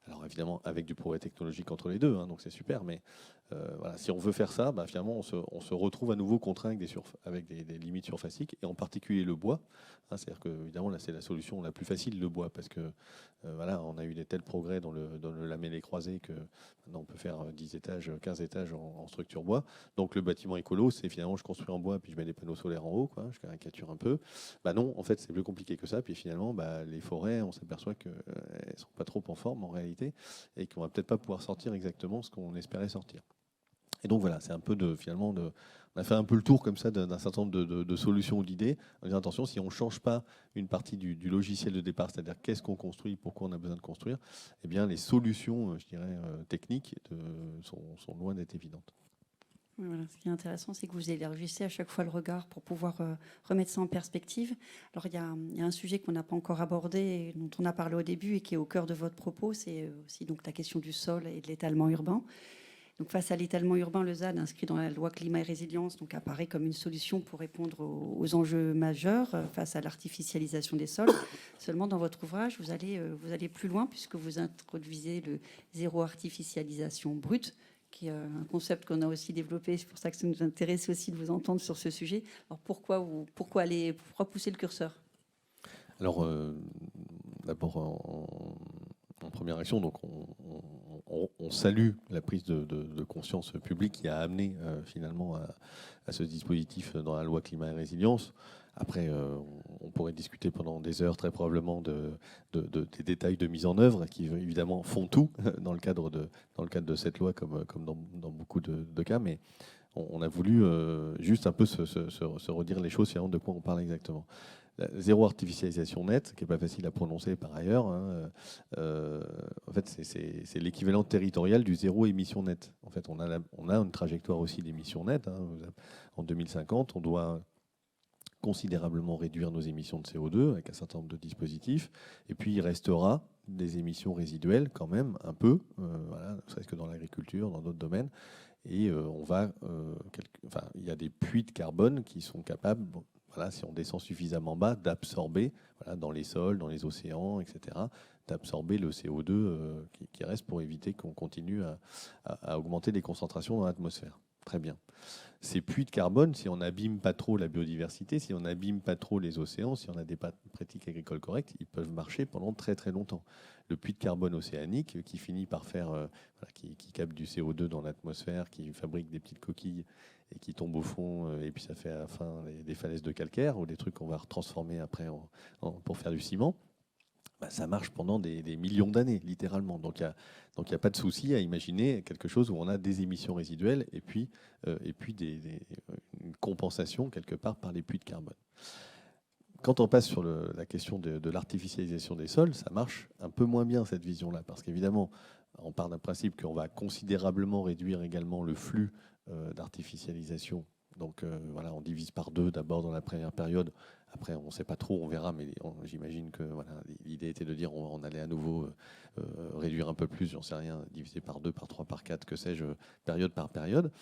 Alors évidemment avec du progrès technologique entre les deux, hein, donc c'est super, mais voilà, si on veut faire ça, finalement on se retrouve à nouveau contraint avec des limites surfaciques, et en particulier le bois. Hein, c'est-à-dire que évidemment là c'est la solution la plus facile, le bois, parce que voilà, on a eu des tels progrès dans le lamellé croisé que maintenant on peut faire 10 étages, 15 étages en structure bois. Donc le bâtiment écolo, c'est finalement je construis en bois puis je mets des panneaux solaires en haut, quoi, je caricature un peu. Non, en fait c'est plus compliqué que ça. Puis finalement les forêts, on s'aperçoit qu'elles ne sont pas trop en forme en réalité, et qu'on va peut-être pas pouvoir sortir exactement ce qu'on espérait sortir. Et donc voilà, c'est un peu on a fait un peu le tour comme ça d'un certain nombre de solutions ou d'idées, en disant attention, si on ne change pas une partie du logiciel de départ, c'est-à-dire qu'est-ce qu'on construit, pourquoi on a besoin de construire, eh bien les solutions, je dirais, techniques sont loin d'être évidentes. Voilà, ce qui est intéressant, c'est que vous élargissez à chaque fois le regard pour pouvoir remettre ça en perspective. Alors, il y a un sujet qu'on n'a pas encore abordé, et dont on a parlé au début et qui est au cœur de votre propos, c'est aussi donc la question du sol et de l'étalement urbain. Donc, face à l'étalement urbain, le ZAD, inscrit dans la loi climat et résilience, donc, apparaît comme une solution pour répondre aux enjeux majeurs face à l'artificialisation des sols. Seulement, dans votre ouvrage, vous allez plus loin, puisque vous introduisez le zéro artificialisation brute, qui est un concept qu'on a aussi développé. C'est pour ça que ça nous intéresse aussi de vous entendre sur ce sujet. Alors pourquoi pousser le curseur? Alors, d'abord, en première action, donc on salue la prise de conscience publique qui a amené finalement à ce dispositif dans la loi climat et résilience. Après, on pourrait discuter pendant des heures très probablement des détails de mise en œuvre qui évidemment font tout dans le cadre de cette loi comme dans beaucoup de cas, mais on a voulu juste un peu se redire les choses finalement de quoi on parle exactement. Zéro artificialisation nette, qui n'est pas facile à prononcer par ailleurs, hein, en fait, c'est l'équivalent territorial du zéro émission nette. En fait, on a une trajectoire aussi d'émissions nettes. Hein. En 2050, on doit considérablement réduire nos émissions de CO2 avec un certain nombre de dispositifs. Et puis, il restera des émissions résiduelles quand même, un peu, voilà, ne serait-ce que dans l'agriculture, dans d'autres domaines. Et il y a des puits de carbone qui sont capables... Voilà, si on descend suffisamment bas, d'absorber dans les sols, dans les océans, etc., d'absorber le CO2 qui reste pour éviter qu'on continue à augmenter les concentrations dans l'atmosphère. Très bien. Ces puits de carbone, si on n'abîme pas trop la biodiversité, si on n'abîme pas trop les océans, si on a des pratiques agricoles correctes, ils peuvent marcher pendant très très longtemps. Le puits de carbone océanique qui finit par faire, qui capte du CO2 dans l'atmosphère, qui fabrique des petites coquilles et qui tombe au fond, et puis ça fait à la fin des falaises de calcaire ou des trucs qu'on va retransformer après pour faire du ciment. Ça marche pendant des millions d'années, littéralement. Donc il n'y a pas de souci à imaginer quelque chose où on a des émissions résiduelles et puis une compensation quelque part par les puits de carbone. Quand on passe sur la question de l'artificialisation des sols, ça marche un peu moins bien cette vision-là, parce qu'évidemment, on part d'un principe qu'on va considérablement réduire également le flux d'artificialisation. Donc voilà, on divise par 2 d'abord dans la première période. Après, on ne sait pas trop, on verra, mais j'imagine que voilà, l'idée était de dire on allait à nouveau réduire un peu plus, j'en sais rien, diviser par 2, par 3, par 4, que sais-je, période par période.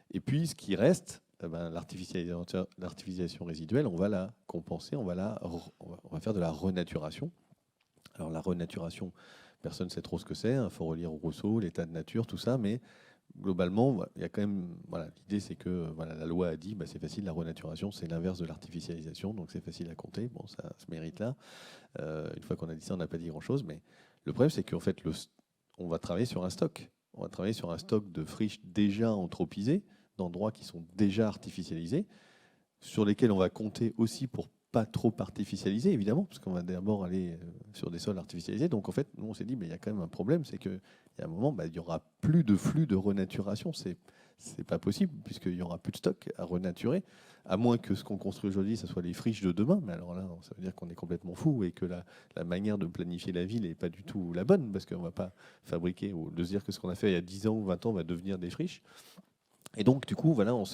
Et puis, ce qui reste, l'artificialisation résiduelle, on va la compenser, on va faire de la renaturation. Alors la renaturation, personne ne sait trop ce que c'est. Il faut relire Rousseau, l'état de nature, tout ça, mais globalement, il y a quand même, voilà, l'idée c'est que voilà, la loi a dit, c'est facile, la renaturation c'est l'inverse de l'artificialisation, donc c'est facile à compter. Bon, ça se mérite là. Une fois qu'on a dit ça, on n'a pas dit grand-chose, mais le problème c'est qu'en fait, on va travailler sur un stock. On va travailler sur un stock de friches déjà anthropisées, d'endroits qui sont déjà artificialisés, sur lesquels on va compter aussi pour pas trop artificialiser, évidemment, parce qu'on va d'abord aller sur des sols artificialisés. Donc en fait, nous on s'est dit, il y a quand même un problème, c'est qu'il y a un moment, il n'y aura plus de flux de renaturation. C'est pas possible, puisqu'il n'y aura plus de stock à renaturer, à moins que ce qu'on construit aujourd'hui, ce soit les friches de demain. Mais alors là, ça veut dire qu'on est complètement fou et que la manière de planifier la ville n'est pas du tout la bonne, parce qu'on ne va pas fabriquer, ou de se dire que ce qu'on a fait il y a 10 ans ou 20 ans va devenir des friches. Et donc, du coup, voilà, on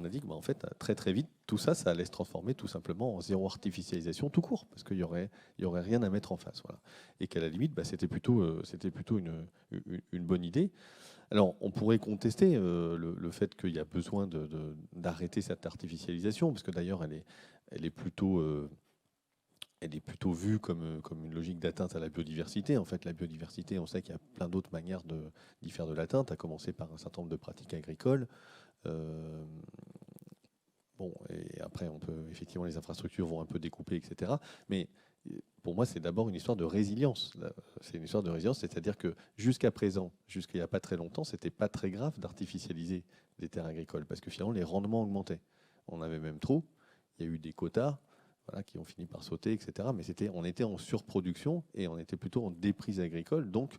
a dit que, en fait, très très vite, tout ça, ça allait se transformer tout simplement en zéro artificialisation tout court, parce qu'il y aurait rien à mettre en face, voilà. Et qu'à la limite, c'était plutôt une bonne idée. Alors, on pourrait contester le fait qu'il y a besoin d'arrêter cette artificialisation, parce que d'ailleurs, elle est plutôt vue comme une logique d'atteinte à la biodiversité. En fait, la biodiversité, on sait qu'il y a plein d'autres manières d'y faire de l'atteinte, à commencer par un certain nombre de pratiques agricoles. Bon, et après, effectivement, les infrastructures vont un peu découper, etc. Mais pour moi, c'est d'abord une histoire de résilience. C'est une histoire de résilience, c'est-à-dire que jusqu'à présent, jusqu'à il n'y a pas très longtemps, c'était pas très grave d'artificialiser des terres agricoles, parce que finalement, les rendements augmentaient. On avait même trop. Il y a eu des quotas, voilà, qui ont fini par sauter, etc. Mais on était en surproduction et on était plutôt en déprise agricole. Donc,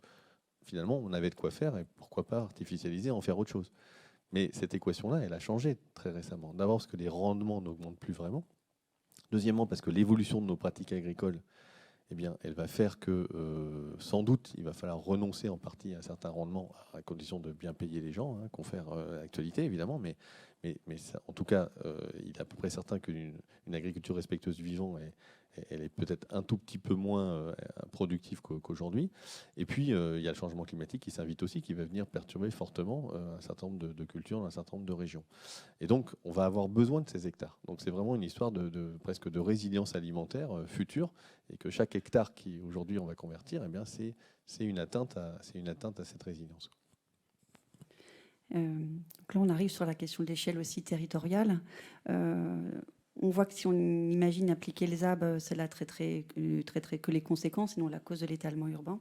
finalement, on avait de quoi faire et pourquoi pas artificialiser, en faire autre chose. Mais cette équation-là, elle a changé très récemment. D'abord parce que les rendements n'augmentent plus vraiment. Deuxièmement, parce que l'évolution de nos pratiques agricoles, eh bien, elle va faire que, sans doute, il va falloir renoncer en partie à certains rendements, à condition de bien payer les gens, confère l'actualité, évidemment, mais ça, en tout cas, il est à peu près certain qu'une agriculture respectueuse du vivant, elle est peut-être un tout petit peu moins productive qu'aujourd'hui. Et puis, il y a le changement climatique qui s'invite aussi, qui va venir perturber fortement un certain nombre de cultures dans un certain nombre de régions. Et donc, on va avoir besoin de ces hectares. Donc, c'est vraiment une histoire presque de résilience alimentaire future, et que chaque hectare qui aujourd'hui on va convertir, eh bien, c'est une atteinte à cette résilience. Donc là, on arrive sur la question de l'échelle aussi territoriale. On voit que si on imagine appliquer les ZAB, cela traiterait que les conséquences et non la cause de l'étalement urbain.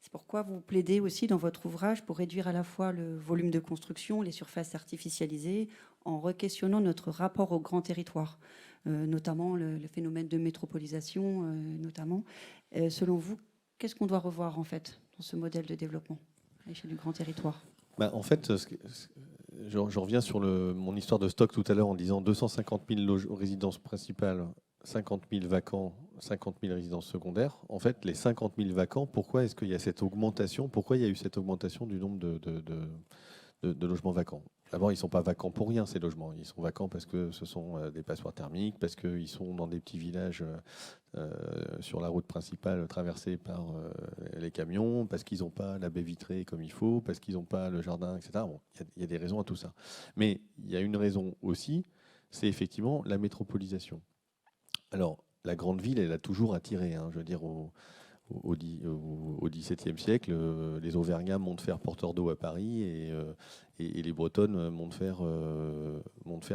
C'est pourquoi vous plaidez aussi dans votre ouvrage pour réduire à la fois le volume de construction, les surfaces artificialisées, en re-questionnant notre rapport au grand territoire, notamment le phénomène de métropolisation, notamment. Selon vous, qu'est-ce qu'on doit revoir en fait dans ce modèle de développement à l'échelle du grand territoire ? En fait, je reviens sur mon histoire de stock tout à l'heure en disant 250 000 résidences principales, 50 000 vacants, 50 000 résidences secondaires. En fait, les 50 000 vacants, pourquoi est-ce qu'il y a cette augmentation ? Pourquoi il y a eu cette augmentation du nombre de logements vacants ? D'abord, ils ne sont pas vacants pour rien, ces logements. Ils sont vacants parce que ce sont des passoires thermiques, parce qu'ils sont dans des petits villages sur la route principale traversée par les camions, parce qu'ils n'ont pas la baie vitrée comme il faut, parce qu'ils n'ont pas le jardin, etc. Bon, il y a des raisons à tout ça. Mais il y a une raison aussi, c'est effectivement la métropolisation. Alors, la grande ville, elle a toujours attiré, je veux dire, au XVIIe siècle, les Auvergnats montent faire porteur d'eau à Paris et les Bretonnes montent faire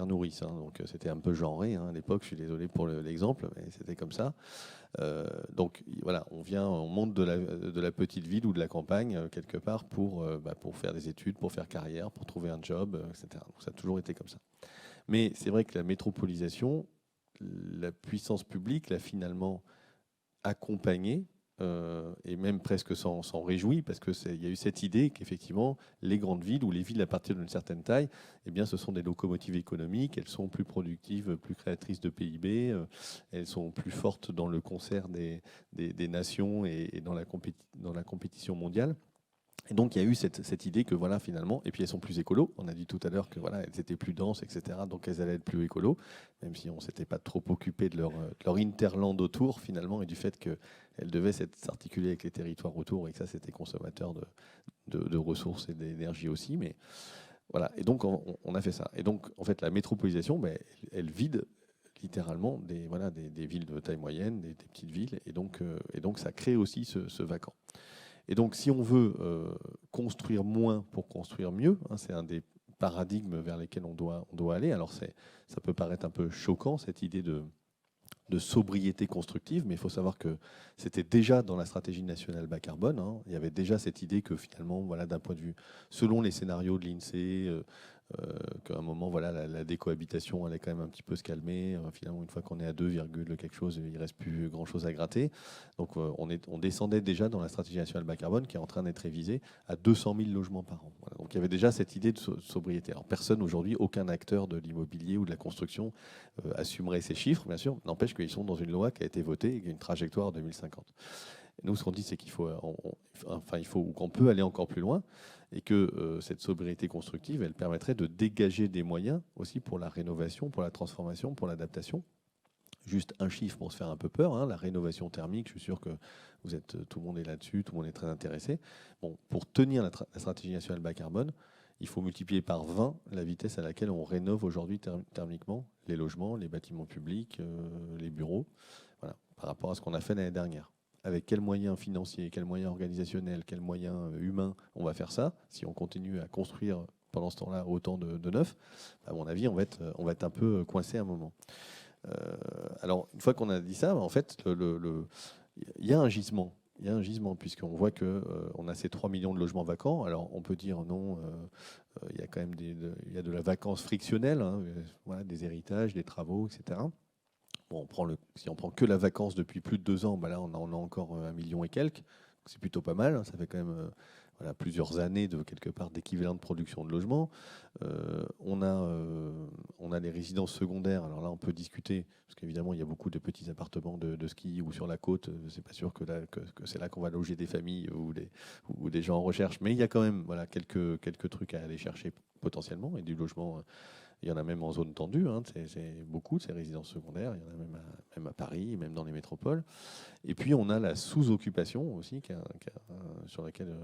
nourrice. Donc c'était un peu genré à l'époque, je suis désolé pour l'exemple, mais c'était comme ça. Donc voilà, on monte de la petite ville ou de la campagne quelque part pour faire des études, pour faire carrière, pour trouver un job, etc. Donc ça a toujours été comme ça. Mais c'est vrai que la métropolisation, la puissance publique l'a finalement accompagnée, et même presque s'en réjouit, parce qu'il y a eu cette idée qu'effectivement, les grandes villes ou les villes à partir d'une certaine taille, eh bien, ce sont des locomotives économiques, elles sont plus productives, plus créatrices de PIB, elles sont plus fortes dans le concert des nations et dans la compétition mondiale. Et donc il y a eu cette idée que voilà, finalement, et puis elles sont plus écolos, on a dit tout à l'heure que voilà, elles étaient plus denses, etc., donc elles allaient être plus écolos, même si on ne s'était pas trop occupé de leur hinterland autour finalement, et du fait qu'elles devaient s'articuler avec les territoires autour, et que ça c'était consommateur de ressources et d'énergie aussi, mais voilà, et donc on a fait ça. Et donc en fait la métropolisation, elle vide littéralement des villes de taille moyenne, des petites villes, et donc ça crée aussi ce vacant. Et donc si on veut construire moins pour construire mieux, hein, c'est un des paradigmes vers lesquels on doit aller. Alors ça peut paraître un peu choquant, cette idée de sobriété constructive, mais il faut savoir que c'était déjà dans la stratégie nationale bas carbone, hein. Il y avait déjà cette idée que finalement, voilà, d'un point de vue, selon les scénarios de l'INSEE, qu'à un moment, voilà, la décohabitation allait quand même un petit peu se calmer. Finalement, une fois qu'on est à 2, quelque chose, il ne reste plus grand-chose à gratter. Donc on descendait déjà dans la stratégie nationale bas carbone qui est en train d'être révisée à 200 000 logements par an. Voilà. Donc il y avait déjà cette idée de sobriété. Alors personne aujourd'hui, aucun acteur de l'immobilier ou de la construction assumerait ces chiffres, bien sûr. N'empêche qu'ils sont dans une loi qui a été votée et qui a une trajectoire 2050. Et nous, ce qu'on dit, c'est qu'il faut, qu'on peut aller encore plus loin et que cette sobriété constructive, elle permettrait de dégager des moyens aussi pour la rénovation, pour la transformation, pour l'adaptation. Juste un chiffre pour se faire un peu peur, hein, la rénovation thermique, je suis sûr que tout le monde est là-dessus, tout le monde est très intéressé. Bon, pour tenir la stratégie nationale bas carbone, il faut multiplier par 20 la vitesse à laquelle on rénove aujourd'hui thermiquement les logements, les bâtiments publics, les bureaux, voilà, par rapport à ce qu'on a fait l'année dernière. Avec quels moyens financiers, quels moyens organisationnels, quels moyens humains on va faire ça? Si on continue à construire pendant ce temps-là autant de neuf, à mon avis, on va être un peu coincé à un moment. Alors, une fois qu'on a dit ça, en fait, il y a un gisement. Il y a un gisement, puisqu'on voit qu'on a ces 3 millions de logements vacants. Alors, on peut dire non, il y a quand même il y a de la vacance frictionnelle, hein, voilà, des héritages, des travaux, etc. Bon, si on prend que la vacance depuis plus de 2 ans, bah là, on a encore 1 million et quelques. C'est plutôt pas mal, hein, ça fait quand même plusieurs années quelque part d'équivalent de production de logements. On a les résidences secondaires. Alors là, on peut discuter, parce qu'évidemment, il y a beaucoup de petits appartements de ski ou sur la côte. C'est pas sûr que c'est là qu'on va loger des familles ou des gens en recherche. Mais il y a quand même quelques trucs à aller chercher potentiellement, et du logement. Il y en a même en zone tendue, hein, c'est beaucoup de ces résidences secondaires. Il y en a même à Paris, même dans les métropoles. Et puis on a la sous-occupation aussi, sur laquelle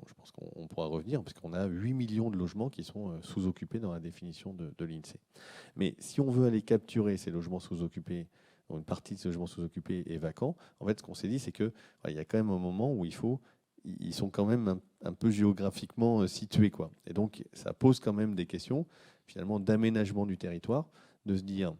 je pense qu'on pourra revenir, parce qu'on a 8 millions de logements qui sont sous-occupés dans la définition de l'INSEE. Mais si on veut aller capturer ces logements sous-occupés, une partie de ces logements sous-occupés est vacant, en fait ce qu'on s'est dit, c'est qu'il y a quand même un moment où ils sont quand même un peu géographiquement situés, quoi. Et donc ça pose quand même des questions finalement d'aménagement du territoire, de se dire,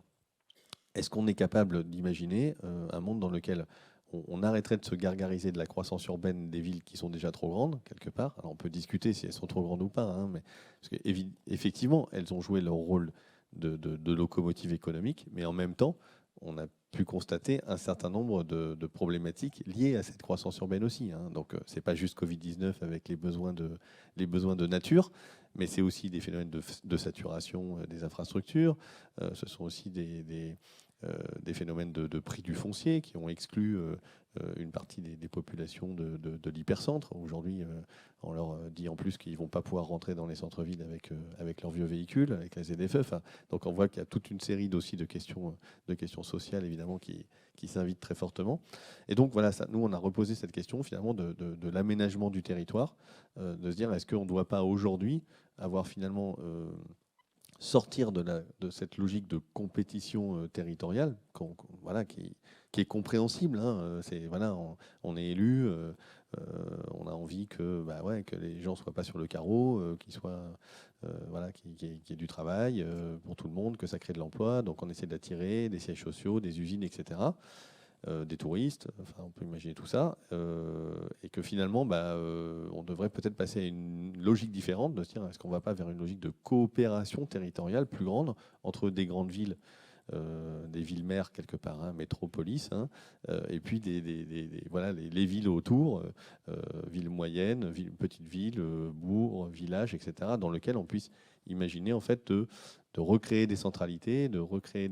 est-ce qu'on est capable d'imaginer un monde dans lequel on arrêterait de se gargariser de la croissance urbaine des villes qui sont déjà trop grandes, quelque part. Alors on peut discuter si elles sont trop grandes ou pas, hein, mais parce qu'effectivement, elles ont joué leur rôle de locomotive économique, mais en même temps, on a pu constater un certain nombre de problématiques liées à cette croissance urbaine aussi, hein. Donc c'est pas juste Covid-19 avec les besoins de nature, mais c'est aussi des phénomènes de saturation des infrastructures. Ce sont aussi des phénomènes de prix du foncier qui ont exclu une partie des populations de l'hypercentre. Aujourd'hui, on leur dit en plus qu'ils ne vont pas pouvoir rentrer dans les centres-villes avec leurs vieux véhicules, avec la ZFE. Enfin, donc on voit qu'il y a toute une série aussi de questions sociales, évidemment, qui s'invitent très fortement. Et donc voilà, nous, on a reposé cette question finalement de l'aménagement du territoire, de se dire, est-ce qu'on ne doit pas aujourd'hui avoir finalement sortir de cette logique de compétition territoriale, qui est compréhensible, hein. On est élu, on a envie que les gens soient pas sur le carreau, qu'il y ait du travail pour tout le monde, que ça crée de l'emploi. Donc on essaie d'attirer des sièges sociaux, des usines, etc. Des touristes, enfin on peut imaginer tout ça, et que finalement on devrait peut-être passer à une logique différente, de se dire, est-ce qu'on ne va pas vers une logique de coopération territoriale plus grande entre des grandes villes, des villes-mères quelque part, hein, métropolis, hein, et puis les villes autour, villes moyennes, petites villes, bourgs, villages, etc., dans lesquels on puisse imaginer en fait de recréer des centralités, de recréer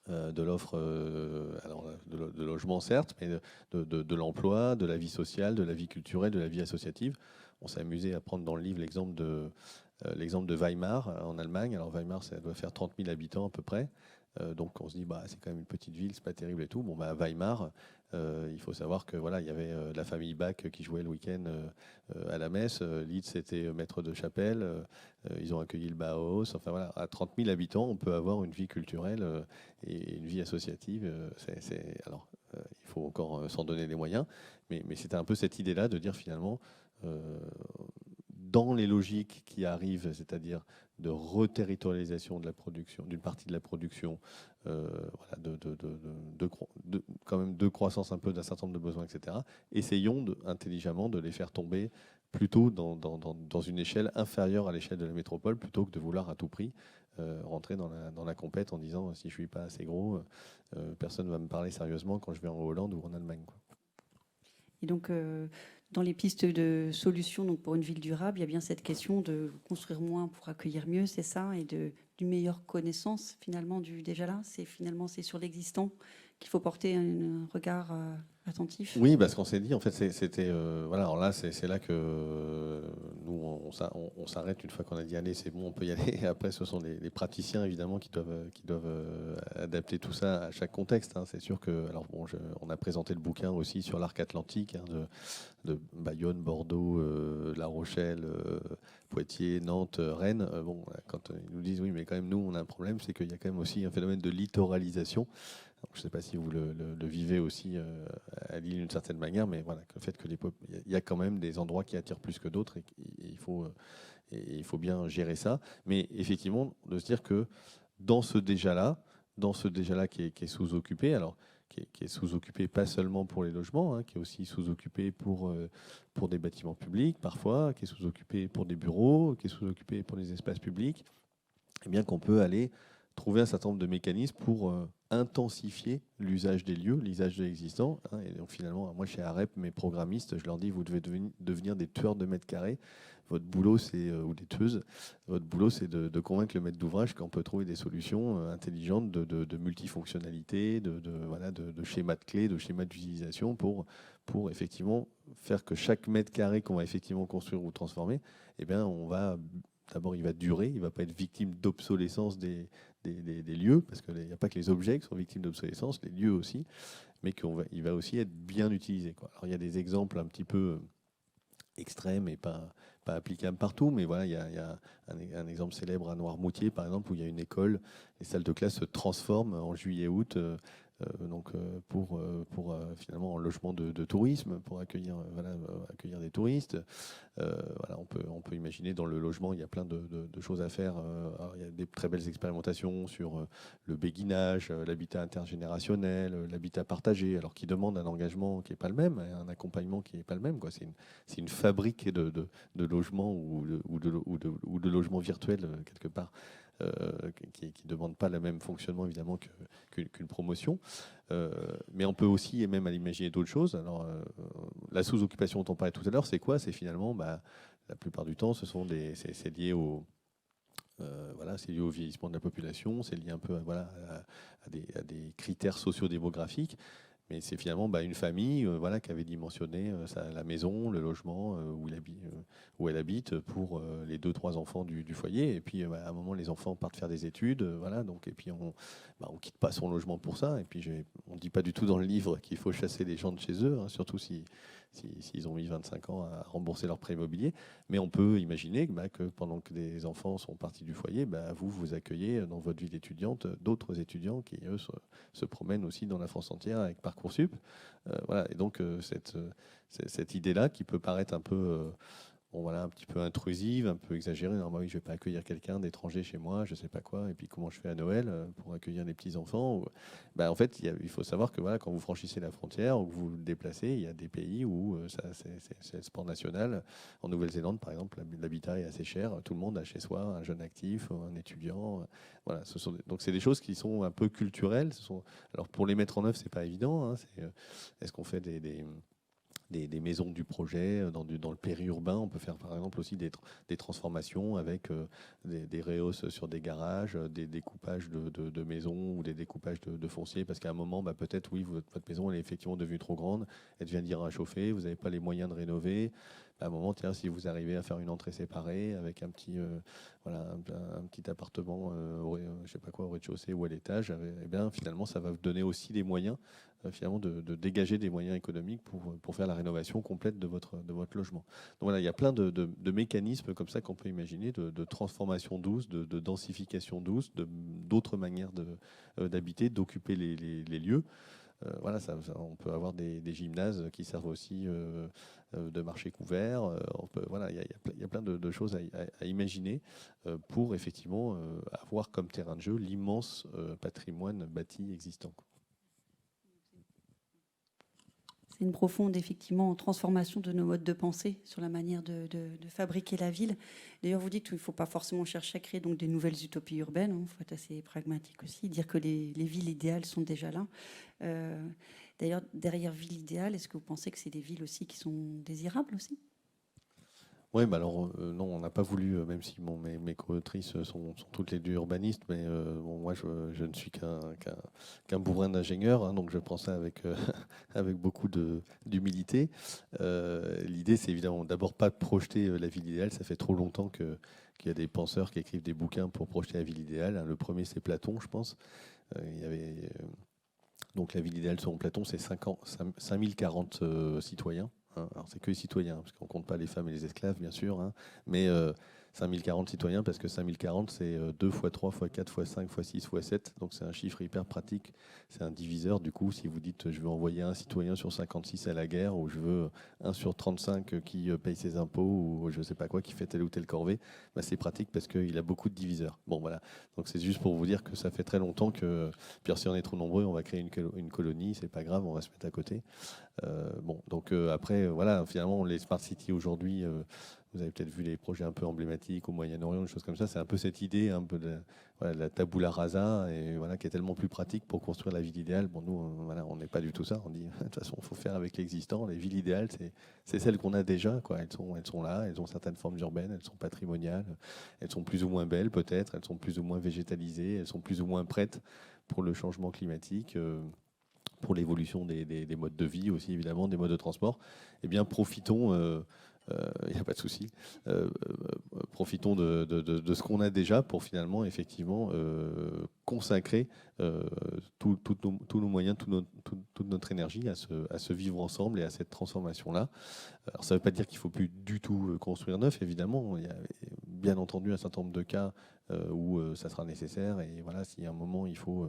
de l'offre de logement, certes, mais de l'emploi, de la vie sociale, de la vie culturelle, de la vie associative. On s'est amusé à prendre dans le livre l'exemple de Weimar en Allemagne. Alors Weimar, ça doit faire 30 000 habitants à peu près. Donc on se dit, c'est quand même une petite ville, c'est pas terrible et tout. Bon, à Weimar, il faut savoir que il y avait la famille Bach qui jouait le week-end à la messe. Leeds était maître de chapelle. Ils ont accueilli le Bauhaus. Enfin voilà, à 30 000 habitants, on peut avoir une vie culturelle et une vie associative. Alors, il faut encore s'en donner les moyens, mais c'était un peu cette idée-là de dire finalement, dans les logiques qui arrivent, c'est-à-dire de reterritorialisation de la production, d'une partie de la production, quand même de croissance un peu d'un certain nombre de besoins, etc. Essayons intelligemment de les faire tomber plutôt dans une échelle inférieure à l'échelle de la métropole, plutôt que de vouloir à tout prix rentrer dans la compète en disant si je suis pas assez gros, personne ne va me parler sérieusement quand je vais en Hollande ou en Allemagne, quoi. Et donc, dans les pistes de solutions donc pour une ville durable, il y a bien cette question de construire moins pour accueillir mieux, c'est ça, et d'une meilleure connaissance finalement déjà là. C'est sur l'existant qu'il faut porter un regard attentif. Oui, parce qu'on s'est dit, en fait, c'était alors là, c'est là que nous on s'arrête une fois qu'on a dit allez, c'est bon, on peut y aller. Et après, ce sont les praticiens évidemment qui doivent adapter tout ça à chaque contexte, hein. C'est sûr que alors bon, on a présenté le bouquin aussi sur l'arc atlantique, hein, de Bayonne, Bordeaux, La Rochelle, Poitiers, Nantes, Rennes. Quand ils nous disent oui, mais quand même nous on a un problème, c'est qu'il y a quand même aussi un phénomène de littoralisation. Je ne sais pas si vous le vivez aussi à Lille d'une certaine manière, mais voilà, le fait qu'il y a quand même des endroits qui attirent plus que d'autres et il faut bien gérer ça. Mais effectivement, de se dire que dans ce déjà-là qui est sous-occupé, alors qui est sous-occupé pas seulement pour les logements, hein, qui est aussi sous-occupé pour des bâtiments publics parfois, qui est sous-occupé pour des bureaux, qui est sous-occupé pour des espaces publics, et bien qu'on peut aller trouver un certain nombre de mécanismes pour intensifier l'usage des lieux, l'usage de l'existant, hein. Et donc finalement, moi chez AREP, mes programmistes, je leur dis, vous devez devenir des tueurs de mètres carrés. Votre boulot, ou des tueuses, votre boulot, c'est de convaincre le maître d'ouvrage qu'on peut trouver des solutions intelligentes de multifonctionnalité, de schémas de clés, de schémas d'utilisation pour effectivement faire que chaque mètre carré qu'on va effectivement construire ou transformer, eh bien, d'abord, il va durer, il ne va pas être victime d'obsolescence des lieux, parce qu'il n'y a pas que les objets qui sont victimes d'obsolescence, les lieux aussi, mais il va aussi être bien utilisé, quoi. Alors, il y a des exemples un petit peu extrêmes et pas applicables partout, mais voilà, il y a un exemple célèbre à Noirmoutier, par exemple, où il y a une école, les salles de classe se transforment en juillet-août, pour finalement en logement de tourisme, pour accueillir des touristes. On peut imaginer dans le logement, il y a plein de choses à faire. Il y a des très belles expérimentations sur le béguinage, l'habitat intergénérationnel, l'habitat partagé, alors qui demande un engagement qui n'est pas le même, un accompagnement qui n'est pas le même, quoi. C'est une fabrique de logements ou de logements virtuels quelque part. Qui ne demande pas le même fonctionnement évidemment qu'une promotion. Mais on peut aussi, et même à l'imaginer d'autres choses. Alors, la sous-occupation dont on parlait tout à l'heure, c'est quoi? C'est finalement, la plupart du temps, c'est lié c'est lié au vieillissement de la population, c'est lié un peu à des critères sociodémographiques. Mais c'est finalement une famille qui avait dimensionné la maison, le logement où elle habite pour les 2-3 enfants du foyer. Et puis à un moment, les enfants partent faire des études. Et puis on quitte pas son logement pour ça. Et puis on ne dit pas du tout dans le livre qu'il faut chasser les gens de chez eux, hein, surtout s'ils ont mis 25 ans à rembourser leur prêt immobilier. Mais on peut imaginer que pendant que des enfants sont partis du foyer, vous accueillez dans votre ville étudiante d'autres étudiants qui, eux, se promènent aussi dans la France entière avec Parcoursup. Et donc cette idée-là qui peut paraître un peu un petit peu intrusive, un peu exagérée. Non, oui, je ne vais pas accueillir quelqu'un d'étranger chez moi, je ne sais pas quoi, et puis comment je fais à Noël pour accueillir des petits-enfants. En fait, il faut savoir que quand vous franchissez la frontière ou que vous vous déplacez, il y a des pays où c'est le sport national. En Nouvelle-Zélande, par exemple, l'habitat est assez cher. Tout le monde a chez soi un jeune actif, un étudiant. Donc, c'est des choses qui sont un peu culturelles. Alors, pour les mettre en œuvre, ce n'est pas évident, hein. Est-ce qu'on fait des maisons du projet, dans le périurbain. On peut faire par exemple aussi des transformations avec des rehausses sur des garages, des découpages de maisons ou des découpages de foncier, parce qu'à un moment, peut-être, oui, votre maison elle est effectivement devenue trop grande, elle devient dire à chauffer, vous n'avez pas les moyens de rénover. À un moment, tiens, si vous arrivez à faire une entrée séparée avec un petit, un petit appartement, je sais pas quoi, au rez-de-chaussée ou à l'étage, eh bien, finalement, ça va vous donner aussi les moyens finalement de dégager des moyens économiques pour faire la rénovation complète de votre logement. Donc voilà, il y a plein de mécanismes comme ça qu'on peut imaginer, de transformation douce, de densification douce, d'autres manières d'habiter, d'occuper les lieux. Voilà, on peut avoir des gymnases qui servent aussi de marché couvert. Voilà, il y a plein de choses à imaginer pour effectivement avoir comme terrain de jeu l'immense patrimoine bâti existant. C'est une profonde, effectivement, transformation de nos modes de pensée sur la manière de fabriquer la ville. D'ailleurs, vous dites qu'il ne faut pas forcément chercher à créer donc, des nouvelles utopies urbaines. Il faut être assez pragmatique aussi, dire que les villes idéales sont déjà là. D'ailleurs, derrière ville idéale, est-ce que vous pensez que c'est des villes aussi qui sont désirables aussi ? Oui, alors non, on n'a pas voulu, même si mes co-autrices sont toutes les deux urbanistes, mais moi je ne suis qu'un bourrin d'ingénieur, hein, donc je prends ça avec, avec beaucoup d'humilité. L'idée, c'est évidemment d'abord pas de projeter la ville idéale, ça fait trop longtemps qu'il y a des penseurs qui écrivent des bouquins pour projeter la ville idéale. Le premier, c'est Platon, je pense. Il y avait, donc la ville idéale selon Platon, c'est 5040 citoyens. Alors, c'est que les citoyens, parce qu'on ne compte pas les femmes et les esclaves, bien sûr, hein, mais 5040 citoyens, parce que 5040, c'est 2 x 3 x 4 x 5 x 6 x 7, donc c'est un chiffre hyper pratique, c'est un diviseur. Du coup, si vous dites je veux envoyer un citoyen sur 56 à la guerre, ou je veux 1 sur 35 qui paye ses impôts, ou je ne sais pas quoi, qui fait telle ou telle corvée, c'est pratique parce qu'il a beaucoup de diviseurs. Bon, voilà, donc c'est juste pour vous dire que ça fait très longtemps que, puis si on est trop nombreux, on va créer une colonie, c'est pas grave, on va se mettre à côté. Bon, donc après, voilà, finalement, les smart cities aujourd'hui, vous avez peut-être vu les projets un peu emblématiques au Moyen-Orient, des choses comme ça. C'est un peu cette idée, un peu de la tabula rasa, et voilà, qui est tellement plus pratique pour construire la ville idéale. Bon, nous, voilà, on n'est pas du tout ça. On dit, de toute façon, il faut faire avec l'existant. Les villes idéales, c'est celles qu'on a déjà, quoi. Elles sont là, elles ont certaines formes urbaines, elles sont patrimoniales, elles sont plus ou moins belles, peut-être, elles sont plus ou moins végétalisées, elles sont plus ou moins prêtes pour le changement climatique. Pour l'évolution des modes de vie aussi, évidemment, des modes de transport, eh bien, profitons, il n'y a pas de souci, profitons de ce qu'on a déjà pour finalement, effectivement, consacrer tous nos moyens, toute notre énergie à se vivre ensemble et à cette transformation-là. Alors, ça ne veut pas dire qu'il ne faut plus du tout construire neuf, évidemment. Il y a bien entendu un certain nombre de cas où ça sera nécessaire. Et voilà, s'il y a un moment, il faut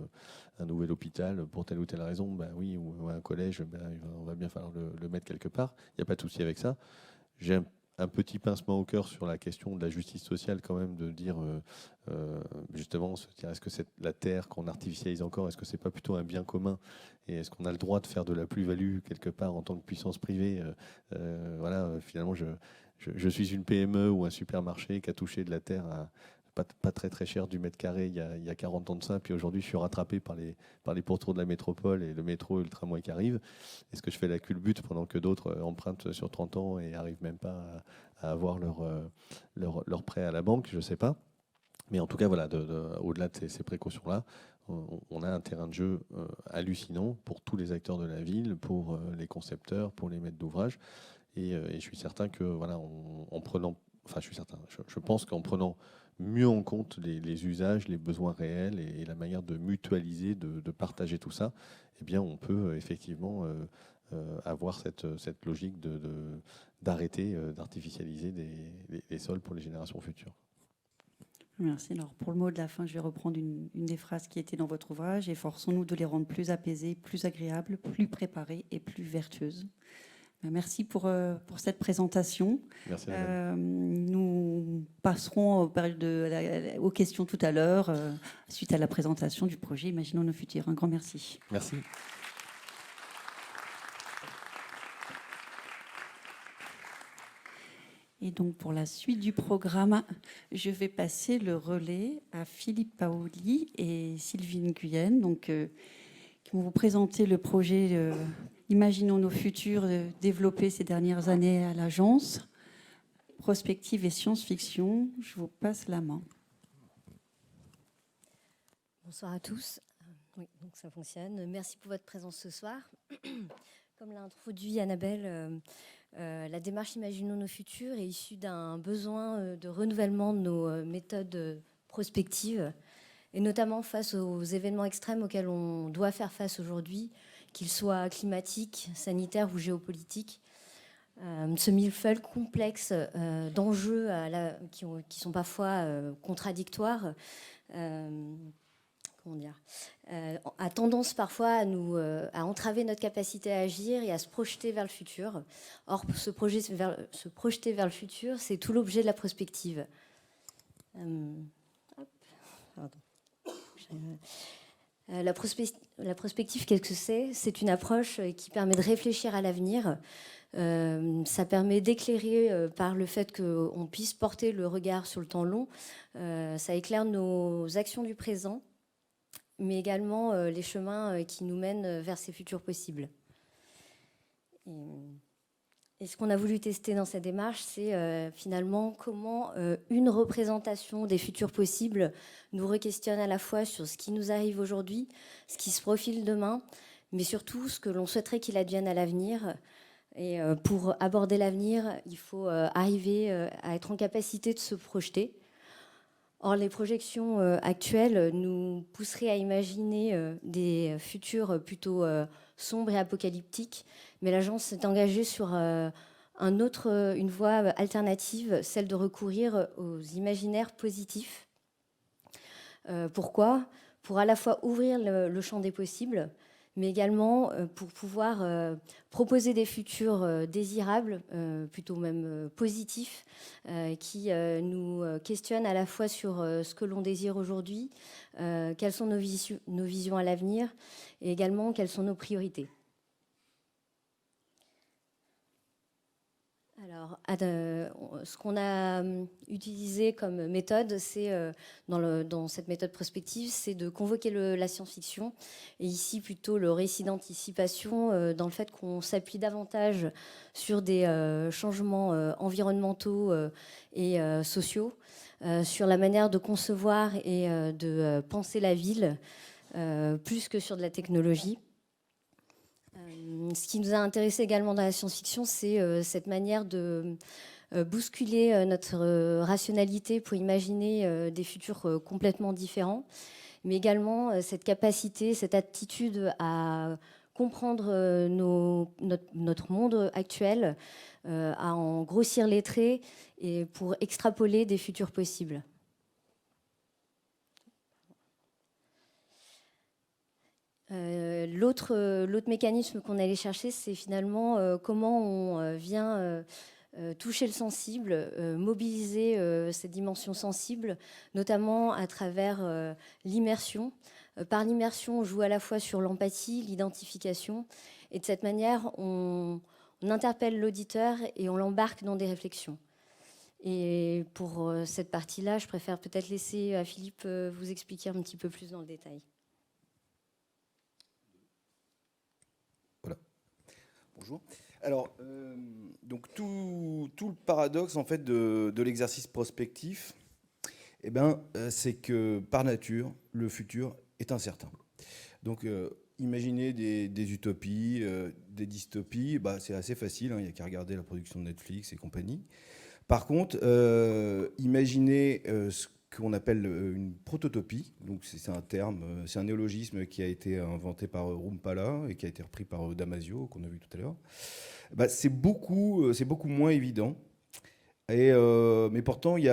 un nouvel hôpital pour telle ou telle raison, oui, ou un collège, on va bien falloir le mettre quelque part. Il n'y a pas de souci avec ça. J'ai un petit pincement au cœur sur la question de la justice sociale quand même, de dire justement, est-ce que c'est la terre qu'on artificialise encore, est-ce que c'est pas plutôt un bien commun, et est-ce qu'on a le droit de faire de la plus-value quelque part en tant que puissance privée. Voilà, finalement, je suis une PME ou un supermarché qui a touché de la terre à pas très très cher du mètre carré il y a 40 ans de ça, puis aujourd'hui je suis rattrapé par les pourtours de la métropole et le métro et le tramway qui arrivent. Est-ce que je fais la culbute pendant que d'autres empruntent sur 30 ans et n'arrivent même pas à avoir leur prêt à la banque? Je ne sais pas. Mais en tout cas, voilà, au-delà de ces précautions-là, on a un terrain de jeu hallucinant pour tous les acteurs de la ville, pour les concepteurs, pour les maîtres d'ouvrage. Et je suis certain que, voilà, en prenant, enfin, je suis certain, je pense qu'en prenant mieux en compte les usages, les besoins réels et la manière de mutualiser, de partager tout ça, eh bien, on peut effectivement avoir cette logique d'arrêter d'artificialiser les sols pour les générations futures. Merci. Alors, pour le mot de la fin, je vais reprendre une des phrases qui était dans votre ouvrage. Efforçons-nous de les rendre plus apaisées, plus agréables, plus préparées et plus vertueuses. Merci pour cette présentation. Merci. Nous passerons aux questions tout à l'heure, suite à la présentation du projet Imaginons nos futurs. Un grand merci. Merci. Et donc, pour la suite du programme, je vais passer le relais à Philippe Paoli et Sylvine Guyenne, qui vont vous présenter le projet Imaginons nos futurs développés ces dernières années à l'agence. Prospective et science-fiction, je vous passe la main. Bonsoir à tous. Oui, donc ça fonctionne. Merci pour votre présence ce soir. Comme l'a introduit Annabelle, la démarche Imaginons nos futurs est issue d'un besoin de renouvellement de nos méthodes prospectives, et notamment face aux événements extrêmes auxquels on doit faire face aujourd'hui, qu'ils soient climatiques, sanitaires ou géopolitiques. Ce millefeuille complexe d'enjeux qui sont parfois contradictoires a tendance parfois à entraver notre capacité à agir et à se projeter vers le futur. Or, se projeter vers le futur, c'est tout l'objet de la prospective. La prospective, qu'est-ce que c'est ? C'est une approche qui permet de réfléchir à l'avenir. Ça permet d'éclairer par le fait qu'on puisse porter le regard sur le temps long. Ça éclaire nos actions du présent, mais également les chemins qui nous mènent vers ces futurs possibles. Et ce qu'on a voulu tester dans cette démarche, c'est finalement comment une représentation des futurs possibles nous re-questionne à la fois sur ce qui nous arrive aujourd'hui, ce qui se profile demain, mais surtout ce que l'on souhaiterait qu'il advienne à l'avenir. Et pour aborder l'avenir, il faut arriver à être en capacité de se projeter. Or, les projections actuelles nous pousseraient à imaginer des futurs plutôt sombres et apocalyptiques, mais l'agence s'est engagée sur une voie alternative, celle de recourir aux imaginaires positifs. Pourquoi ? Pour à la fois ouvrir le champ des possibles, mais également pour pouvoir proposer des futurs désirables, plutôt même positifs, qui nous questionnent à la fois sur ce que l'on désire aujourd'hui, quelles sont nos visions à l'avenir, et également quelles sont nos priorités. Alors, ce qu'on a utilisé comme méthode, c'est dans cette méthode prospective, c'est de convoquer la science-fiction, et ici plutôt le récit d'anticipation, dans le fait qu'on s'appuie davantage sur des changements environnementaux et sociaux, sur la manière de concevoir et de penser la ville, plus que sur de la technologie. Ce qui nous a intéressé également dans la science-fiction, c'est cette manière de bousculer notre rationalité pour imaginer des futurs complètement différents, mais également cette capacité, cette attitude à comprendre notre monde actuel, à en grossir les traits et pour extrapoler des futurs possibles. L'autre mécanisme qu'on allait chercher, c'est finalement comment on vient toucher le sensible, mobiliser cette dimension sensible, notamment à travers l'immersion. Par l'immersion, on joue à la fois sur l'empathie, l'identification, et de cette manière, on interpelle l'auditeur et on l'embarque dans des réflexions. Et pour cette partie-là, je préfère peut-être laisser à Philippe vous expliquer un petit peu plus dans le détail. Bonjour. Alors, donc tout le paradoxe en fait de l'exercice prospectif, c'est que par nature, le futur est incertain. Donc, imaginez des utopies, des dystopies, c'est assez facile, il n'y a qu'à regarder la production de Netflix et compagnie. Par contre, imaginez ce qu'on appelle une prototopie. Donc c'est un terme, c'est un néologisme qui a été inventé par Rumpala et qui a été repris par Damasio, qu'on a vu tout à l'heure. C'est beaucoup moins évident. Mais pourtant, il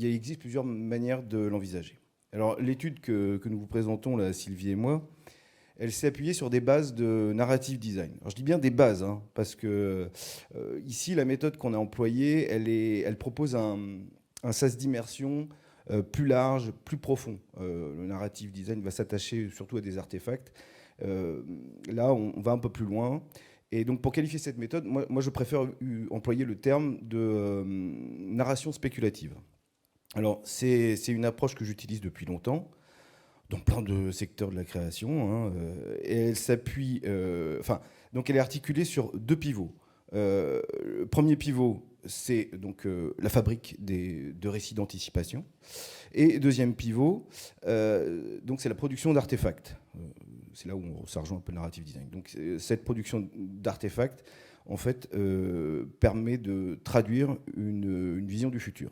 existe plusieurs manières de l'envisager. Alors l'étude que nous vous présentons, là, Sylvie et moi, elle s'est appuyée sur des bases de narrative design. Alors je dis bien des bases, parce que ici, la méthode qu'on a employée, elle propose un sas d'immersion plus large, plus profond. Le narrative design va s'attacher surtout à des artefacts. Là, on va un peu plus loin. Et donc, pour qualifier cette méthode, moi je préfère employer le terme de narration spéculative. Alors, c'est une approche que j'utilise depuis longtemps. dans plein de secteurs de la création, hein, et elle s'appuie, donc elle est articulée sur 2 pivots. Le premier pivot, c'est donc la fabrique de récits d'anticipation, et deuxième pivot, donc c'est la production d'artefacts. C'est là où ça rejoint un peu le narrative design. Donc cette production d'artefacts, en fait, permet de traduire une vision du futur.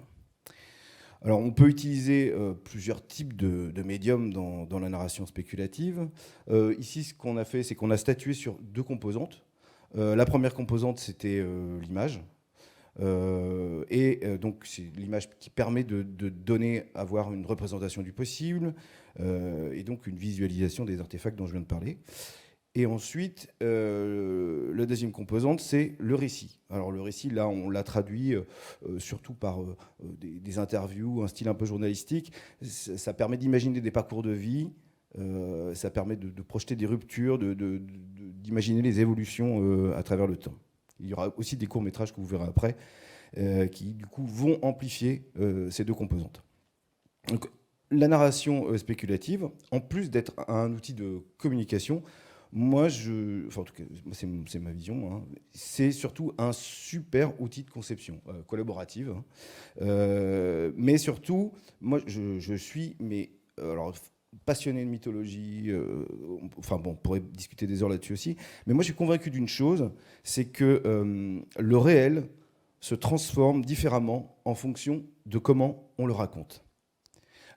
Alors, on peut utiliser plusieurs types de médiums dans la narration spéculative. Ici, ce qu'on a fait, c'est qu'on a statué sur 2 composantes. La première composante, c'était l'image. Donc, c'est l'image qui permet de donner, avoir une représentation du possible, et donc une visualisation des artefacts dont je viens de parler. Et ensuite, la deuxième composante, c'est le récit. Alors le récit, là, on l'a traduit surtout par des interviews, un style un peu journalistique. Ça permet d'imaginer des parcours de vie, ça permet de projeter des ruptures, d'imaginer les évolutions à travers le temps. Il y aura aussi des courts-métrages que vous verrez après, qui, du coup, vont amplifier ces 2 composantes. Donc, la narration spéculative, en plus d'être un outil de communication, moi, en tout cas, c'est ma vision, hein, c'est surtout un super outil de conception collaborative. Mais surtout, moi, je suis alors, passionné de mythologie. On pourrait discuter des heures là-dessus aussi. Mais moi, je suis convaincu d'une chose, c'est que le réel se transforme différemment en fonction de comment on le raconte.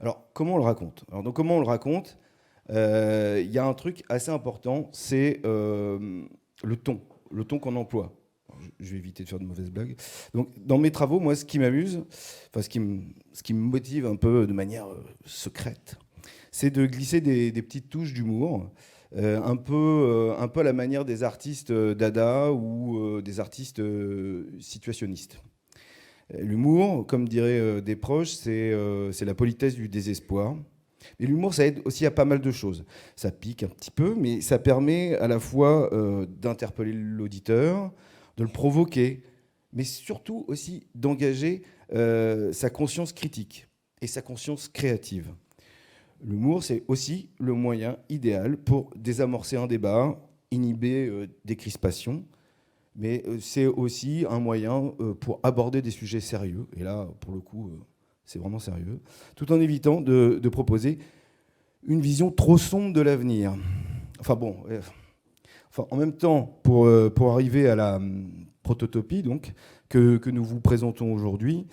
Alors, comment on le raconte ? Donc, comment on le raconte ? Il y a un truc assez important, c'est le ton qu'on emploie. Je vais éviter de faire de mauvaises blagues. Donc, dans mes travaux, moi, ce qui m'amuse, ce qui me motive un peu de manière secrète, c'est de glisser des petites touches d'humour, un peu à la manière des artistes dada ou des artistes situationnistes. L'humour, comme diraient des proches, c'est la politesse du désespoir. Et l'humour, ça aide aussi à pas mal de choses. Ça pique un petit peu, mais ça permet à la fois d'interpeller l'auditeur, de le provoquer, mais surtout aussi d'engager sa conscience critique et sa conscience créative. L'humour, c'est aussi le moyen idéal pour désamorcer un débat, inhiber des crispations, mais c'est aussi un moyen pour aborder des sujets sérieux. Et là, pour le coup, c'est vraiment sérieux, tout en évitant de proposer une vision trop sombre de l'avenir. En même temps, pour arriver à la prototopie donc, que nous vous présentons aujourd'hui,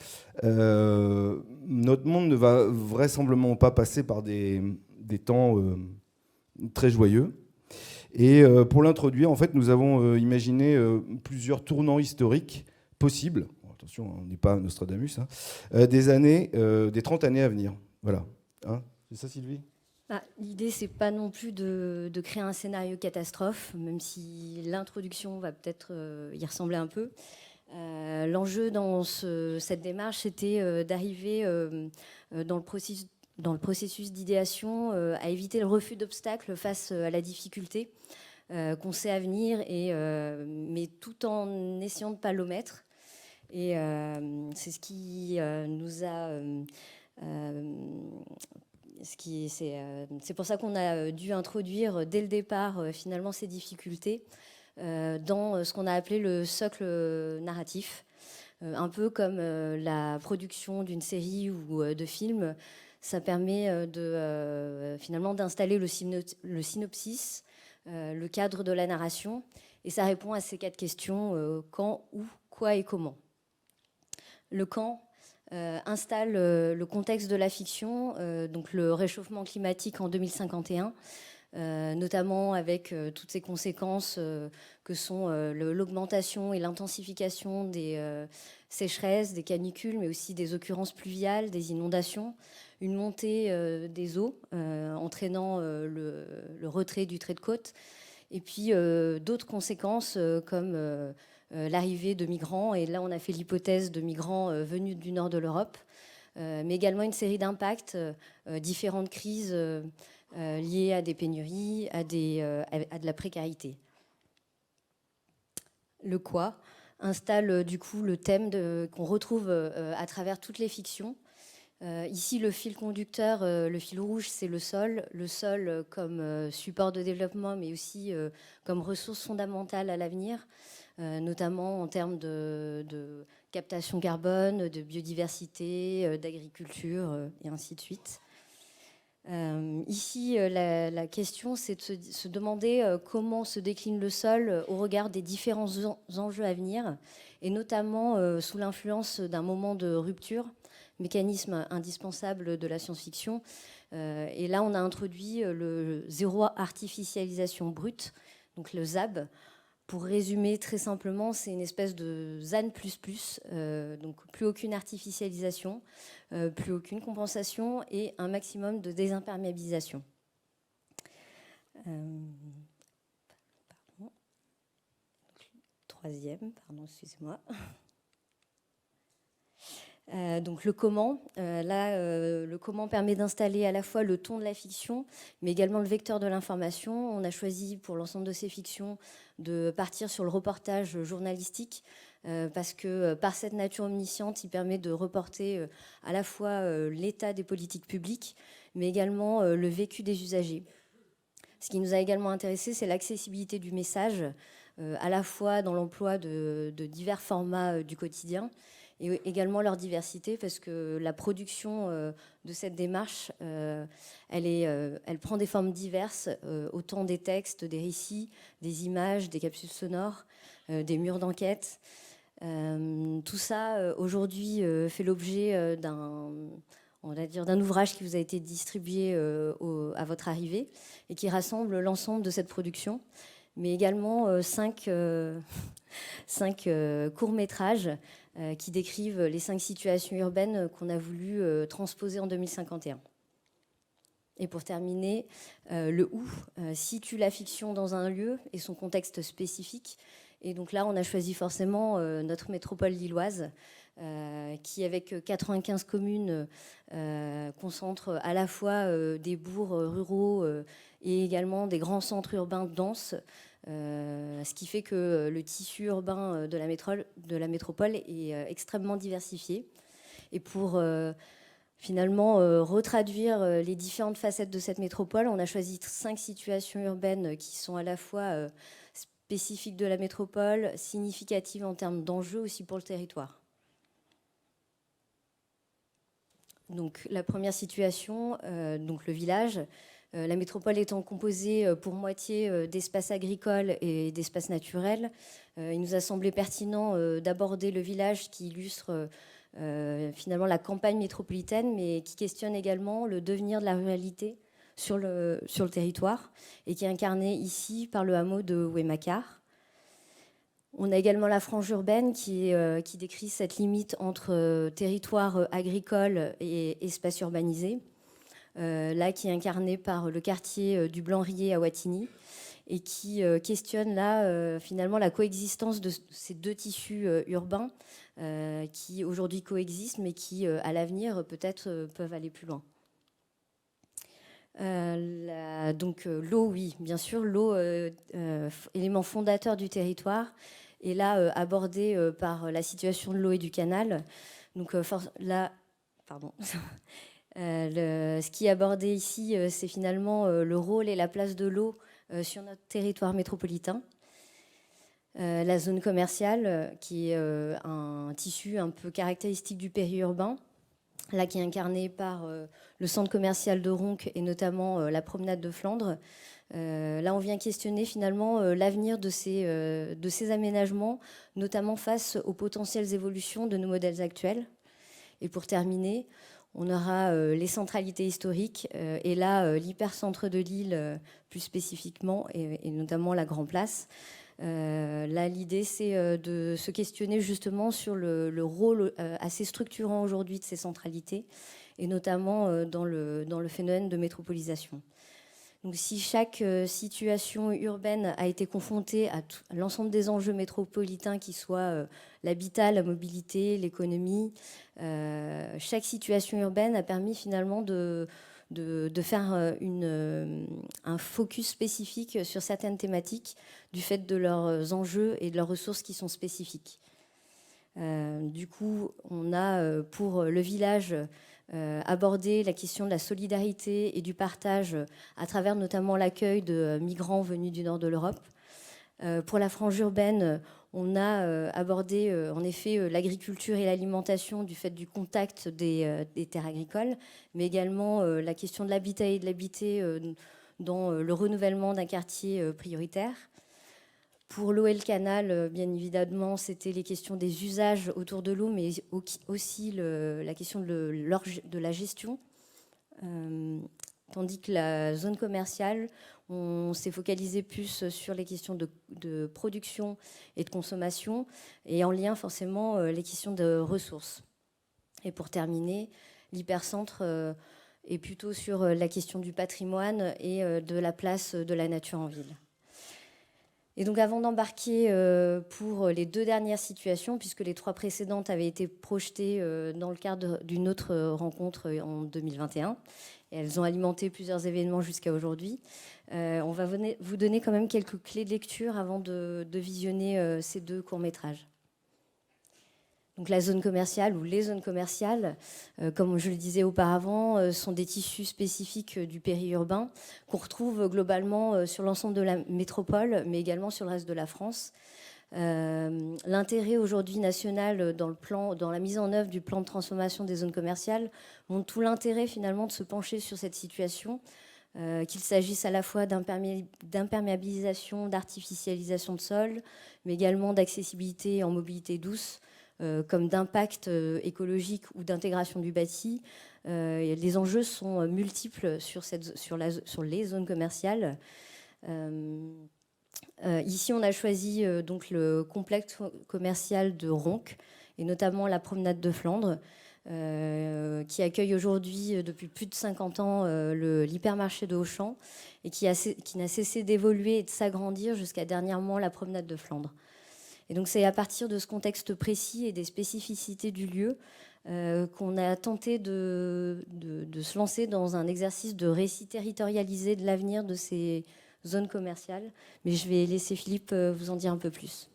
notre monde ne va vraisemblablement pas passer par des temps très joyeux. Et pour l'introduire, en fait, nous avons imaginé plusieurs tournants historiques possibles. Attention, on n'est pas Nostradamus, hein, des 30 années à venir. Voilà. Hein, c'est ça, Sylvie ? L'idée, c'est pas non plus de créer un scénario catastrophe, même si l'introduction va peut-être y ressembler un peu. L'enjeu dans cette démarche, c'était d'arriver dans le processus d'idéation à éviter le refus d'obstacles face à la difficulté qu'on sait à venir, mais tout en essayant de ne pas l'omettre. Et c'est ce qui nous a... c'est pour ça qu'on a dû introduire dès le départ finalement ces difficultés dans ce qu'on a appelé le socle narratif. Un peu comme la production d'une série ou de films, ça permet finalement d'installer le synopsis, le cadre de la narration, et ça répond à ces 4 questions, quand, où, quoi et comment. Le quand installe le contexte de la fiction, donc le réchauffement climatique en 2051, notamment avec toutes ces conséquences que sont l'augmentation et l'intensification des sécheresses, des canicules, mais aussi des occurrences pluviales, des inondations, une montée des eaux entraînant le retrait du trait de côte, et puis d'autres conséquences comme l'arrivée de migrants, et là on a fait l'hypothèse de migrants venus du nord de l'Europe, mais également une série d'impacts, différentes crises liées à des pénuries, à de la précarité. Le quoi installe du coup le thème qu'on retrouve à travers toutes les fictions, Ici, le fil conducteur, le fil rouge, c'est le sol. Le sol comme support de développement, mais aussi comme ressource fondamentale à l'avenir, notamment en termes de captation carbone, de biodiversité, d'agriculture, et ainsi de suite. Ici, la question, c'est de se demander comment se décline le sol au regard des différents enjeux à venir, et notamment sous l'influence d'un moment de rupture, mécanisme indispensable de la science-fiction. Et là, on a introduit le zéro artificialisation brute, donc le ZAB. Pour résumer très simplement, c'est une espèce de ZAN++, donc plus aucune artificialisation, plus aucune compensation et un maximum de désimperméabilisation. Troisième, pardon, excusez-moi. Donc le comment, le comment permet d'installer à la fois le ton de la fiction, mais également le vecteur de l'information. On a choisi pour l'ensemble de ces fictions de partir sur le reportage journalistique, parce que par cette nature omnisciente, il permet de reporter à la fois l'état des politiques publiques, mais également le vécu des usagers. Ce qui nous a également intéressé, c'est l'accessibilité du message, à la fois dans l'emploi de divers formats du quotidien, et également leur diversité, parce que la production de cette démarche, elle prend des formes diverses, autant des textes, des récits, des images, des capsules sonores, des murs d'enquête. Tout ça, aujourd'hui, fait l'objet d'un ouvrage qui vous a été distribué à votre arrivée et qui rassemble l'ensemble de cette production, mais également 5 courts-métrages qui décrivent les 5 situations urbaines qu'on a voulu transposer en 2051. Et pour terminer, le où situe la fiction dans un lieu et son contexte spécifique. Et donc là, on a choisi forcément notre métropole lilloise, qui, avec 95 communes, concentre à la fois des bourgs ruraux et également des grands centres urbains denses, ce qui fait que le tissu urbain de la métropole est extrêmement diversifié. Et pour finalement retraduire les différentes facettes de cette métropole, on a choisi 5 situations urbaines qui sont à la fois spécifiques de la métropole, significatives en termes d'enjeux aussi pour le territoire. Donc la première situation, donc le village. La métropole étant composée pour moitié d'espaces agricoles et d'espaces naturels, il nous a semblé pertinent d'aborder le village qui illustre finalement la campagne métropolitaine, mais qui questionne également le devenir de la ruralité sur le territoire, et qui est incarné ici par le hameau de Ouémacar. On a également la frange urbaine qui décrit cette limite entre territoire agricole et espace urbanisé. Là, qui est incarné par le quartier du Blanrier à Wattignies, et qui questionne là finalement la coexistence de ces 2 tissus urbains qui aujourd'hui coexistent, mais qui à l'avenir peut-être peuvent aller plus loin. Donc l'eau, oui, bien sûr, l'eau, élément fondateur du territoire, est là abordé par la situation de l'eau et du canal. Donc là, pardon. Ce qui est abordé ici, c'est finalement le rôle et la place de l'eau sur notre territoire métropolitain. La zone commerciale, qui est un tissu un peu caractéristique du périurbain, là qui est incarné par le centre commercial de Ronques et notamment la promenade de Flandre. Là, on vient questionner finalement l'avenir de ces aménagements, notamment face aux potentielles évolutions de nos modèles actuels. Et pour terminer, on aura les centralités historiques et là, l'hypercentre de Lille plus spécifiquement et notamment la Grand Place. Là, l'idée, c'est de se questionner justement sur le rôle assez structurant aujourd'hui de ces centralités et notamment dans le phénomène de métropolisation. Donc, si chaque situation urbaine a été confrontée à l'ensemble des enjeux métropolitains, qui soient l'habitat, la mobilité, l'économie, chaque situation urbaine a permis finalement de faire un focus spécifique sur certaines thématiques du fait de leurs enjeux et de leurs ressources qui sont spécifiques. Du coup, on a pour le village aborder la question de la solidarité et du partage à travers notamment l'accueil de migrants venus du nord de l'Europe. Pour la frange urbaine, on a abordé en effet l'agriculture et l'alimentation du fait du contact des terres agricoles, mais également la question de l'habitat et de l'habité dans le renouvellement d'un quartier prioritaire. Pour l'eau et le canal, bien évidemment, c'était les questions des usages autour de l'eau, mais aussi la question de la gestion. Tandis que la zone commerciale, on s'est focalisé plus sur les questions de production et de consommation, et en lien forcément les questions de ressources. Et pour terminer, l'hypercentre est plutôt sur la question du patrimoine et de la place de la nature en ville. Et donc avant d'embarquer pour les 2 dernières situations, puisque les 3 précédentes avaient été projetées dans le cadre d'une autre rencontre en 2021, et elles ont alimenté plusieurs événements jusqu'à aujourd'hui, on va vous donner quand même quelques clés de lecture avant de visionner ces 2 courts-métrages. Donc la zone commerciale ou les zones commerciales, comme je le disais auparavant, sont des tissus spécifiques du périurbain qu'on retrouve globalement sur l'ensemble de la métropole, mais également sur le reste de la France. L'intérêt aujourd'hui national dans la mise en œuvre du plan de transformation des zones commerciales montre tout l'intérêt finalement de se pencher sur cette situation, qu'il s'agisse à la fois d'imperméabilisation, d'artificialisation de sol, mais également d'accessibilité en mobilité douce, comme d'impact écologique ou d'intégration du bâti. Les enjeux sont multiples sur les zones commerciales. Ici, on a choisi donc le complexe commercial de Ronc, et notamment la promenade de Flandre, qui accueille aujourd'hui, depuis plus de 50 ans, l'hypermarché de Auchan, et qui n'a cessé d'évoluer et de s'agrandir jusqu'à dernièrement la promenade de Flandre. Et donc c'est à partir de ce contexte précis et des spécificités du lieu qu'on a tenté de se lancer dans un exercice de récit territorialisé de l'avenir de ces zones commerciales. Mais je vais laisser Philippe vous en dire un peu plus.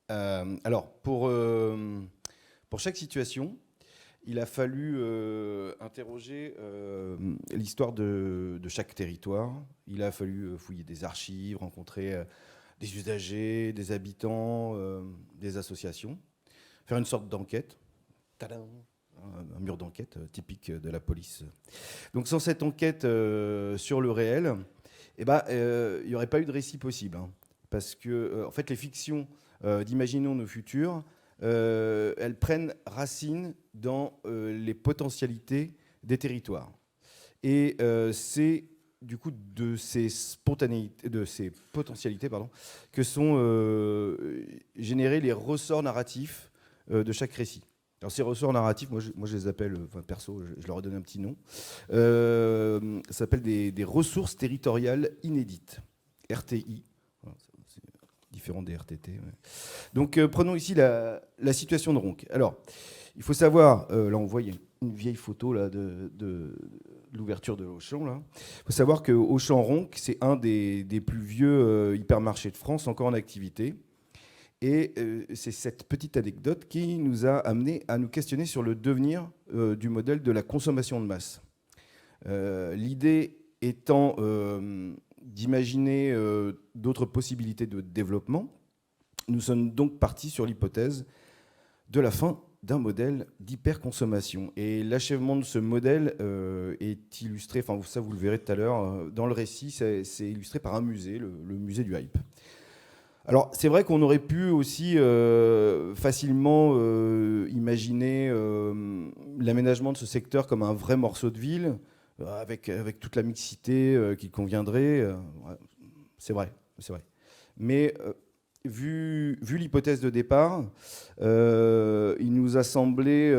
Alors, pour chaque situation, il a fallu interroger l'histoire de chaque territoire. Il a fallu fouiller des archives, rencontrer des usagers, des habitants, des associations, faire une sorte d'enquête. Tadam, un mur d'enquête typique de la police. Donc sans cette enquête sur le réel, il n'y aurait pas eu de récit possible. Parce que en fait, les fictions d'Imaginons nos futurs, elles prennent racine dans les potentialités des territoires. Et c'est du coup de ces potentialités que sont générés les ressorts narratifs de chaque récit. Alors ces ressorts narratifs, moi je les appelle, perso, je leur ai donné un petit nom, ça s'appelle des ressources territoriales inédites, RTI, c'est différent des RTT. Ouais. Donc prenons ici la situation de Ronc. Alors, il faut savoir, là on voit, il y a une vieille photo là, de l'ouverture de Auchan. Il faut savoir que Auchan-Ronc, c'est un des plus vieux hypermarchés de France encore en activité. Et c'est cette petite anecdote qui nous a amené à nous questionner sur le devenir du modèle de la consommation de masse. L'idée étant d'imaginer d'autres possibilités de développement. Nous sommes donc partis sur l'hypothèse de la fin d'un modèle d'hyperconsommation. Et l'achèvement de ce modèle est illustré, enfin ça vous le verrez tout à l'heure, dans le récit, c'est illustré par un musée, le musée du Hype. Alors c'est vrai qu'on aurait pu aussi facilement imaginer l'aménagement de ce secteur comme un vrai morceau de ville, avec toute la mixité qui conviendrait. C'est vrai. Mais vu l'hypothèse de départ, il nous a semblé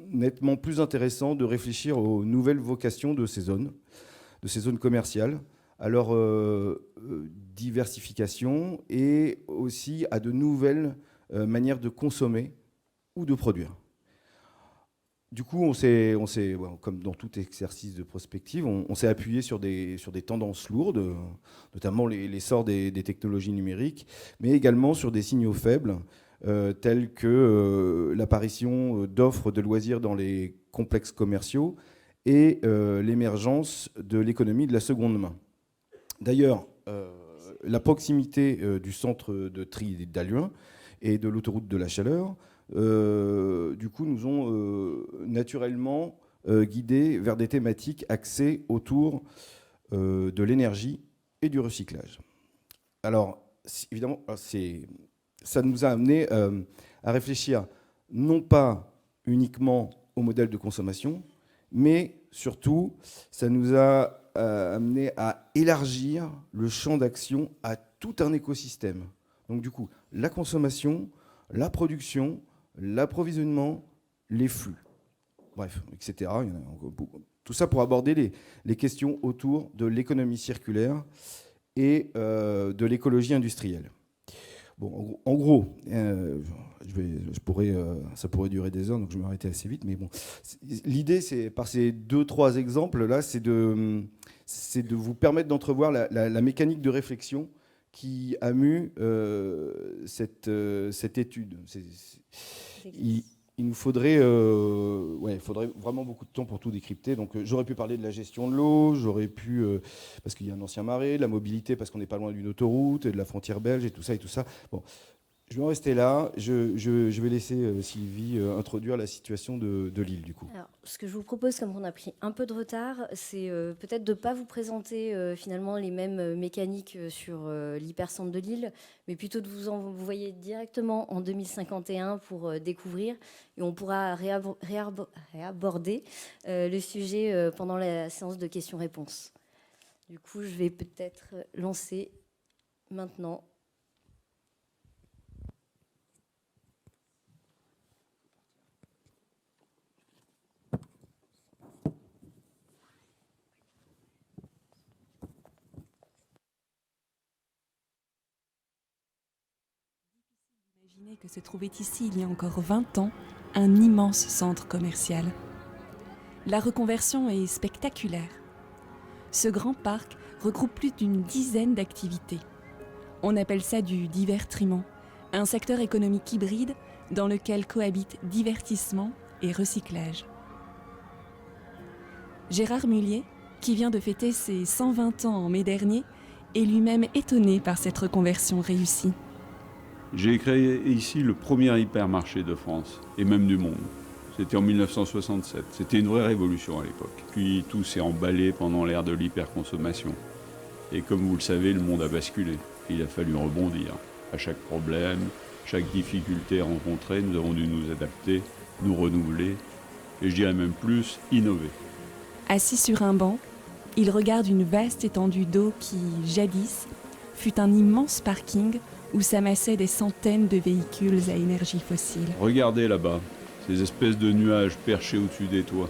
nettement plus intéressant de réfléchir aux nouvelles vocations de ces zones commerciales, à leur diversification et aussi à de nouvelles manières de consommer ou de produire. Du coup, on s'est, comme dans tout exercice de prospective, on s'est appuyé sur des tendances lourdes, notamment l'essor des technologies numériques, mais également sur des signaux faibles, tels que l'apparition d'offres de loisirs dans les complexes commerciaux et l'émergence de l'économie de la seconde main. D'ailleurs, la proximité du centre de tri d'Halluin et de l'autoroute de la Chaleur, du coup, nous ont naturellement guidés vers des thématiques axées autour de l'énergie et du recyclage. Alors, évidemment, ça nous a amené à réfléchir non pas uniquement au modèle de consommation, mais surtout, ça nous a amené à élargir le champ d'action à tout un écosystème. Donc du coup, la consommation, la production, l'approvisionnement, les flux, bref, etc. Il y en a beaucoup. Tout ça pour aborder les questions autour de l'économie circulaire et de l'écologie industrielle. Bon, en gros, ça pourrait durer des heures, donc je vais m'arrêter assez vite. Mais bon, l'idée, c'est par ces 2-3 exemples-là, c'est de vous permettre d'entrevoir la mécanique de réflexion qui a mu cette étude. Il nous faudrait vraiment beaucoup de temps pour tout décrypter. Donc, j'aurais pu parler de la gestion de l'eau, j'aurais pu, parce qu'il y a un ancien marais, la mobilité, parce qu'on n'est pas loin d'une autoroute, et de la frontière belge, et tout ça, et tout ça. Bon, je vais en rester là. Je vais laisser Sylvie introduire la situation de l'île, du coup. Alors, ce que je vous propose, comme on a pris un peu de retard, c'est peut-être de ne pas vous présenter finalement les mêmes mécaniques sur l'hypercentre de l'île, mais plutôt de vous envoyer directement en 2051 pour découvrir, et on pourra réaborder le sujet pendant la séance de questions-réponses. Du coup, je vais peut-être lancer maintenant. Que se trouvait ici, il y a encore 20 ans, un immense centre commercial. La reconversion est spectaculaire. Ce grand parc regroupe plus d'une dizaine d'activités. On appelle ça du divertiment, un secteur économique hybride dans lequel cohabitent divertissement et recyclage. Gérard Mullier, qui vient de fêter ses 120 ans en mai dernier, est lui-même étonné par cette reconversion réussie. J'ai créé ici le premier hypermarché de France, et même du monde. C'était en 1967. C'était une vraie révolution à l'époque. Puis tout s'est emballé pendant l'ère de l'hyperconsommation. Et comme vous le savez, le monde a basculé. Il a fallu rebondir. À chaque problème, chaque difficulté rencontrée, nous avons dû nous adapter, nous renouveler, et je dirais même plus, innover. Assis sur un banc, il regarde une vaste étendue d'eau qui, jadis, fut un immense parking où s'amassaient des centaines de véhicules à énergie fossile. Regardez là-bas, ces espèces de nuages perchés au-dessus des toits.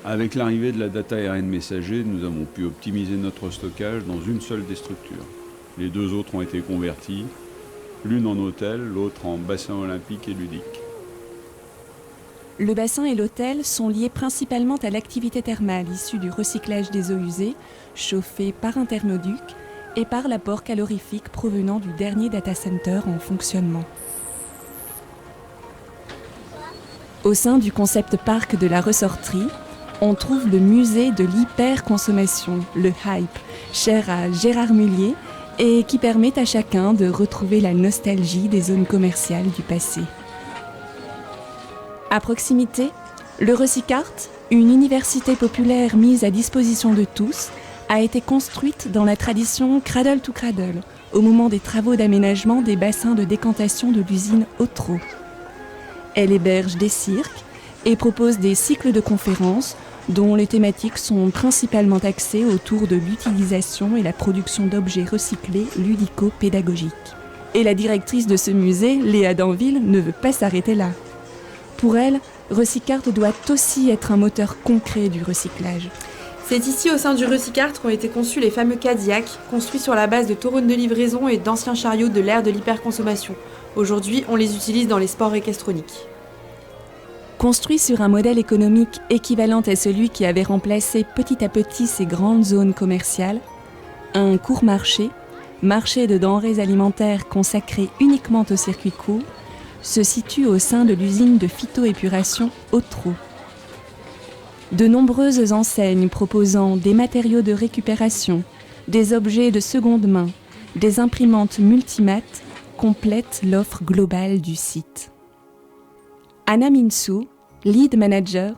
Avec l'arrivée de la data ARN messager, nous avons pu optimiser notre stockage dans une seule des structures. Les 2 autres ont été converties, l'une en hôtel, l'autre en bassin olympique et ludique. Le bassin et l'hôtel sont liés principalement à l'activité thermale issue du recyclage des eaux usées, chauffées par un thermoduc, et par l'apport calorifique provenant du dernier data center en fonctionnement. Au sein du concept parc de la ressorterie, on trouve le musée de l'hyperconsommation, le Hype, cher à Gérard Mullier, et qui permet à chacun de retrouver la nostalgie des zones commerciales du passé. À proximité, le Recicart, une université populaire mise à disposition de tous, a été construite dans la tradition cradle to cradle, au moment des travaux d'aménagement des bassins de décantation de l'usine Otro. Elle héberge des cirques et propose des cycles de conférences dont les thématiques sont principalement axées autour de l'utilisation et la production d'objets recyclés ludico-pédagogiques. Et la directrice de ce musée, Léa Danville, ne veut pas s'arrêter là. Pour elle, Recicart doit aussi être un moteur concret du recyclage. C'est ici, au sein du Recicart, qu'ont été conçus les fameux Cadillac, construits sur la base de taureaux de livraison et d'anciens chariots de l'ère de l'hyperconsommation. Aujourd'hui, on les utilise dans les sports équestroniques. Construit sur un modèle économique équivalent à celui qui avait remplacé petit à petit ces grandes zones commerciales, un court marché de denrées alimentaires consacré uniquement au circuit court, se situe au sein de l'usine de phytoépuration Otro. De nombreuses enseignes proposant des matériaux de récupération, des objets de seconde main, des imprimantes multimat complètent l'offre globale du site. Anna Minsou, lead manager,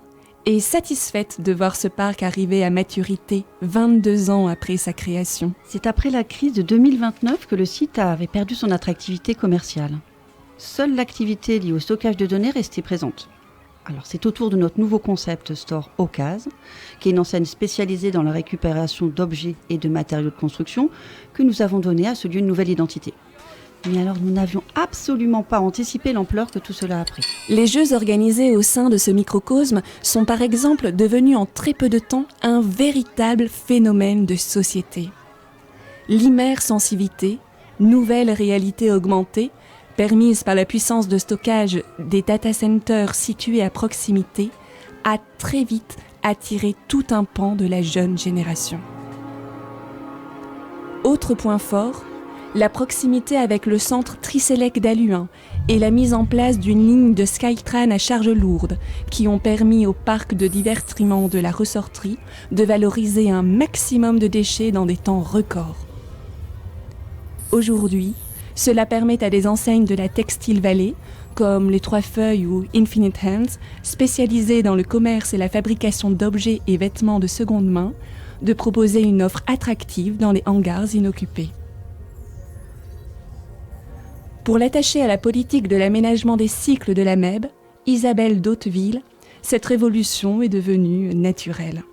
est satisfaite de voir ce parc arriver à maturité 22 ans après sa création. C'est après la crise de 2029 que le site avait perdu son attractivité commerciale. Seule l'activité liée au stockage de données restait présente. Alors c'est autour de notre nouveau concept Store Ocase, qui est une enseigne spécialisée dans la récupération d'objets et de matériaux de construction, que nous avons donné à ce lieu une nouvelle identité. Mais alors nous n'avions absolument pas anticipé l'ampleur que tout cela a pris. Les jeux organisés au sein de ce microcosme sont par exemple devenus en très peu de temps un véritable phénomène de société. L'immersensivité, nouvelle réalité augmentée, permise par la puissance de stockage des data centers situés à proximité, a très vite attiré tout un pan de la jeune génération. Autre point fort, la proximité avec le centre Triselec d'Halluin et la mise en place d'une ligne de Skytrain à charge lourde qui ont permis au parc de divertissement de la ressorterie de valoriser un maximum de déchets dans des temps records. Aujourd'hui, cela permet à des enseignes de la Textile Valley, comme les Trois Feuilles ou Infinite Hands, spécialisées dans le commerce et la fabrication d'objets et vêtements de seconde main, de proposer une offre attractive dans les hangars inoccupés. Pour l'attacher à la politique de l'aménagement des cycles de la MEB, Isabelle d'Hauteville, cette révolution est devenue naturelle.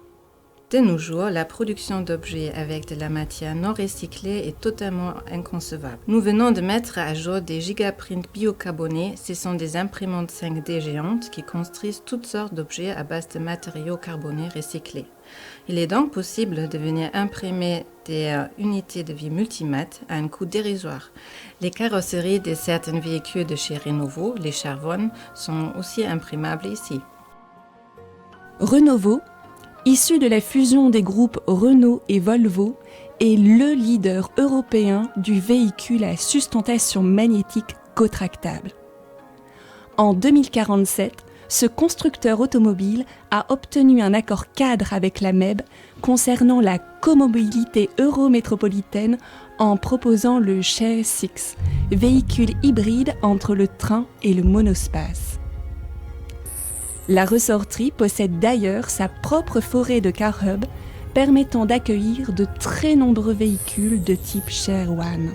De nos jours, la production d'objets avec de la matière non recyclée est totalement inconcevable. Nous venons de mettre à jour des gigaprints biocarbonés. Ce sont des imprimantes 5D géantes qui construisent toutes sortes d'objets à base de matériaux carbonés recyclés. Il est donc possible de venir imprimer des unités de vie multimat à un coût dérisoire. Les carrosseries de certains véhicules de chez Renovo, les Charvon, sont aussi imprimables ici. Renovo, issu de la fusion des groupes Renault et Volvo, est le leader européen du véhicule à sustentation magnétique cotractable. En 2047, ce constructeur automobile a obtenu un accord cadre avec la MEB concernant la comobilité eurométropolitaine en proposant le Share 6, véhicule hybride entre le train et le monospace. La ressorterie possède d'ailleurs sa propre forêt de car hub permettant d'accueillir de très nombreux véhicules de type Share One.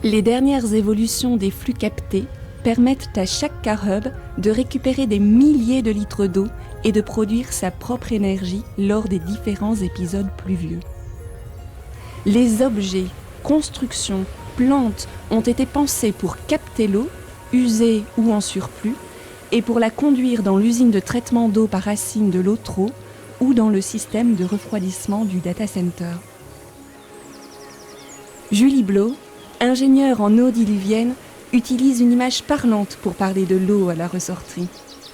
Les dernières évolutions des flux captés permettent à chaque car hub de récupérer des milliers de litres d'eau et de produire sa propre énergie lors des différents épisodes pluvieux. Les objets, constructions, plantes ont été pensés pour capter l'eau, usée ou en surplus, et pour la conduire dans l'usine de traitement d'eau par racine de l'Otro ou dans le système de refroidissement du data center. Julie Blau, ingénieure en eau diluvienne, utilise une image parlante pour parler de l'eau à la ressorterie.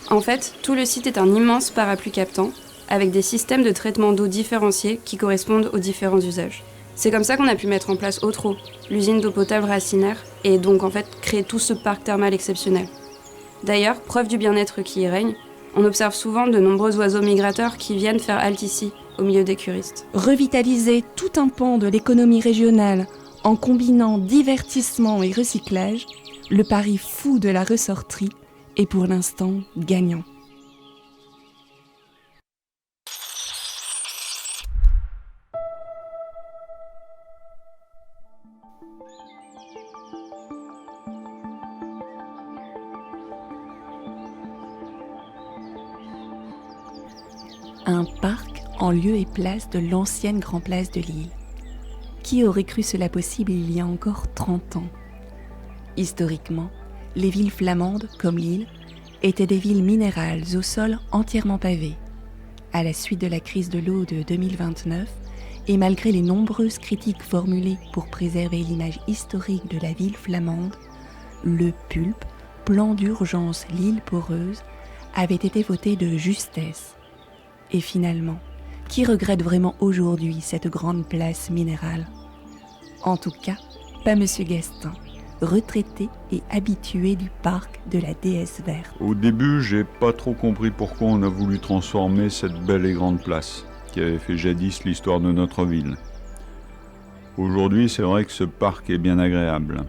En fait, tout le site est un immense parapluie captant, avec des systèmes de traitement d'eau différenciés qui correspondent aux différents usages. C'est comme ça qu'on a pu mettre en place Otro, l'usine d'eau potable racinaire, et donc en fait créer tout ce parc thermal exceptionnel. D'ailleurs, preuve du bien-être qui y règne, on observe souvent de nombreux oiseaux migrateurs qui viennent faire halte ici, au milieu des curistes. Revitaliser tout un pan de l'économie régionale en combinant divertissement et recyclage, le pari fou de la ressorterie est pour l'instant gagnant. Un parc en lieu et place de l'ancienne Grand Place de Lille. Qui aurait cru cela possible il y a encore 30 ans ? Historiquement, les villes flamandes, comme Lille, étaient des villes minérales au sol entièrement pavé. À la suite de la crise de l'eau de 2029, et malgré les nombreuses critiques formulées pour préserver l'image historique de la ville flamande, le PULP, plan d'urgence Lille poreuse, avait été voté de justesse. Et finalement, qui regrette vraiment aujourd'hui cette grande place minérale ? En tout cas, pas Monsieur Gastin, retraité et habitué du parc de la déesse verte. Au début, j'ai pas trop compris pourquoi on a voulu transformer cette belle et grande place, qui avait fait jadis l'histoire de notre ville. Aujourd'hui, c'est vrai que ce parc est bien agréable.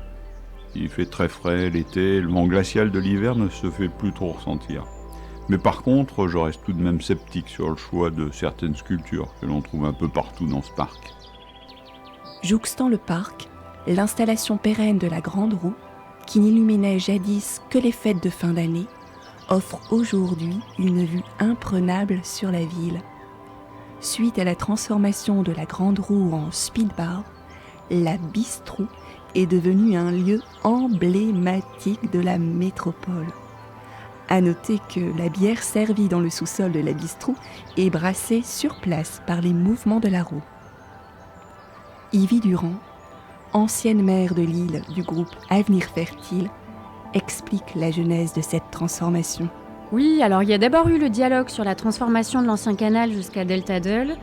Il fait très frais l'été, le vent glacial de l'hiver ne se fait plus trop ressentir. Mais par contre, je reste tout de même sceptique sur le choix de certaines sculptures que l'on trouve un peu partout dans ce parc. Jouxtant le parc, l'installation pérenne de la Grande Roue, qui n'illuminait jadis que les fêtes de fin d'année, offre aujourd'hui une vue imprenable sur la ville. Suite à la transformation de la Grande Roue en speed bar, la Bistrot est devenue un lieu emblématique de la métropole. À noter que la bière servie dans le sous-sol de la Bistrot est brassée sur place par les mouvements de la roue. Yvie Durand, ancienne maire de Lille du groupe Avenir Fertile, explique la genèse de cette transformation. Oui, alors il y a d'abord eu le dialogue sur la transformation de l'ancien canal jusqu'à Delta Dole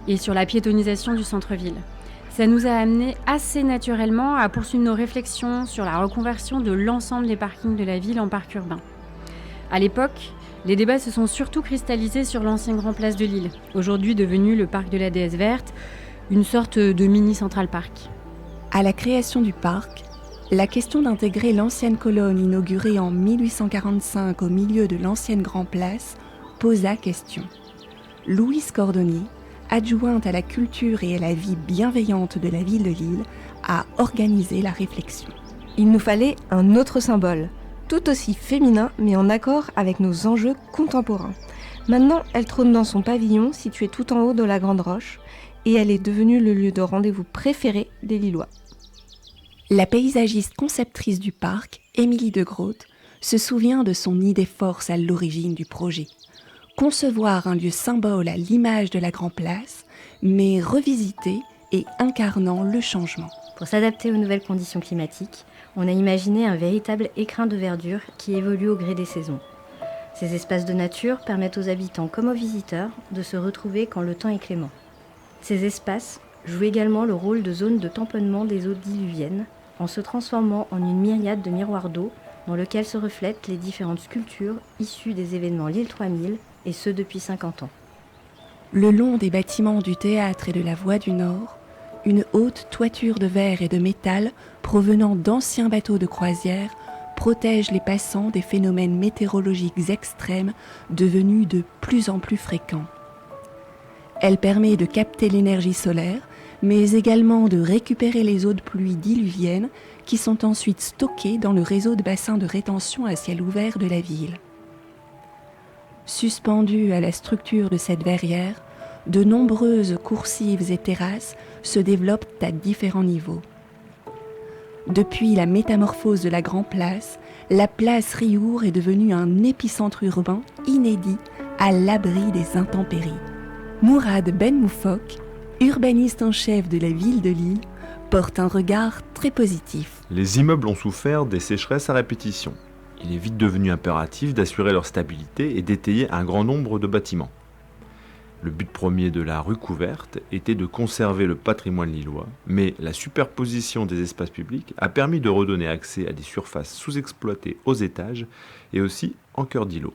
et sur la piétonisation du centre-ville. Ça nous a amené assez naturellement à poursuivre nos réflexions sur la reconversion de l'ensemble des parkings de la ville en parc urbain. À l'époque, les débats se sont surtout cristallisés sur l'ancien Grand Place de Lille, aujourd'hui devenu le parc de la Déesse Verte, une sorte de mini Central Park. À la création du parc, la question d'intégrer l'ancienne colonne inaugurée en 1845 au milieu de l'ancienne Grand Place posa question. Louise Cordonnier, adjointe à la culture et à la vie bienveillante de la ville de Lille, a organisé la réflexion. Il nous fallait un autre symbole, tout aussi féminin mais en accord avec nos enjeux contemporains. Maintenant, elle trône dans son pavillon situé tout en haut de la Grande Roche et elle est devenue le lieu de rendez-vous préféré des Lillois. La paysagiste conceptrice du parc, Émilie de Groot, se souvient de son idée force à l'origine du projet. Concevoir un lieu symbole à l'image de la Grand Place, mais revisité et incarnant le changement. Pour s'adapter aux nouvelles conditions climatiques, on a imaginé un véritable écrin de verdure qui évolue au gré des saisons. Ces espaces de nature permettent aux habitants comme aux visiteurs de se retrouver quand le temps est clément. Ces espaces jouent également le rôle de zone de tamponnement des eaux diluviennes en se transformant en une myriade de miroirs d'eau dans lesquels se reflètent les différentes sculptures issues des événements Lille 3000 et ce depuis 50 ans. Le long des bâtiments du théâtre et de la Voie du Nord, une haute toiture de verre et de métal provenant d'anciens bateaux de croisière protège les passants des phénomènes météorologiques extrêmes devenus de plus en plus fréquents. Elle permet de capter l'énergie solaire, mais également de récupérer les eaux de pluie diluviennes qui sont ensuite stockées dans le réseau de bassins de rétention à ciel ouvert de la ville. Suspendues à la structure de cette verrière, de nombreuses coursives et terrasses se développent à différents niveaux. Depuis la métamorphose de la Grand Place, la place Riour est devenue un épicentre urbain inédit à l'abri des intempéries. Mourad Benmoufok, urbaniste en chef de la ville de Lille, porte un regard très positif. Les immeubles ont souffert des sécheresses à répétition. Il est vite devenu impératif d'assurer leur stabilité et d'étayer un grand nombre de bâtiments. Le but premier de la rue couverte était de conserver le patrimoine lillois, mais la superposition des espaces publics a permis de redonner accès à des surfaces sous-exploitées aux étages et aussi en cœur d'îlot.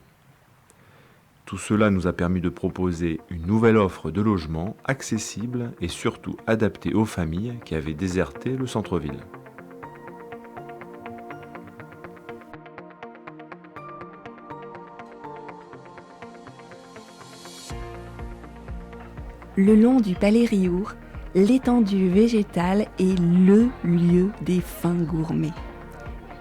Tout cela nous a permis de proposer une nouvelle offre de logements accessible et surtout adaptée aux familles qui avaient déserté le centre-ville. Le long du palais Riour, l'étendue végétale est le lieu des fins gourmets.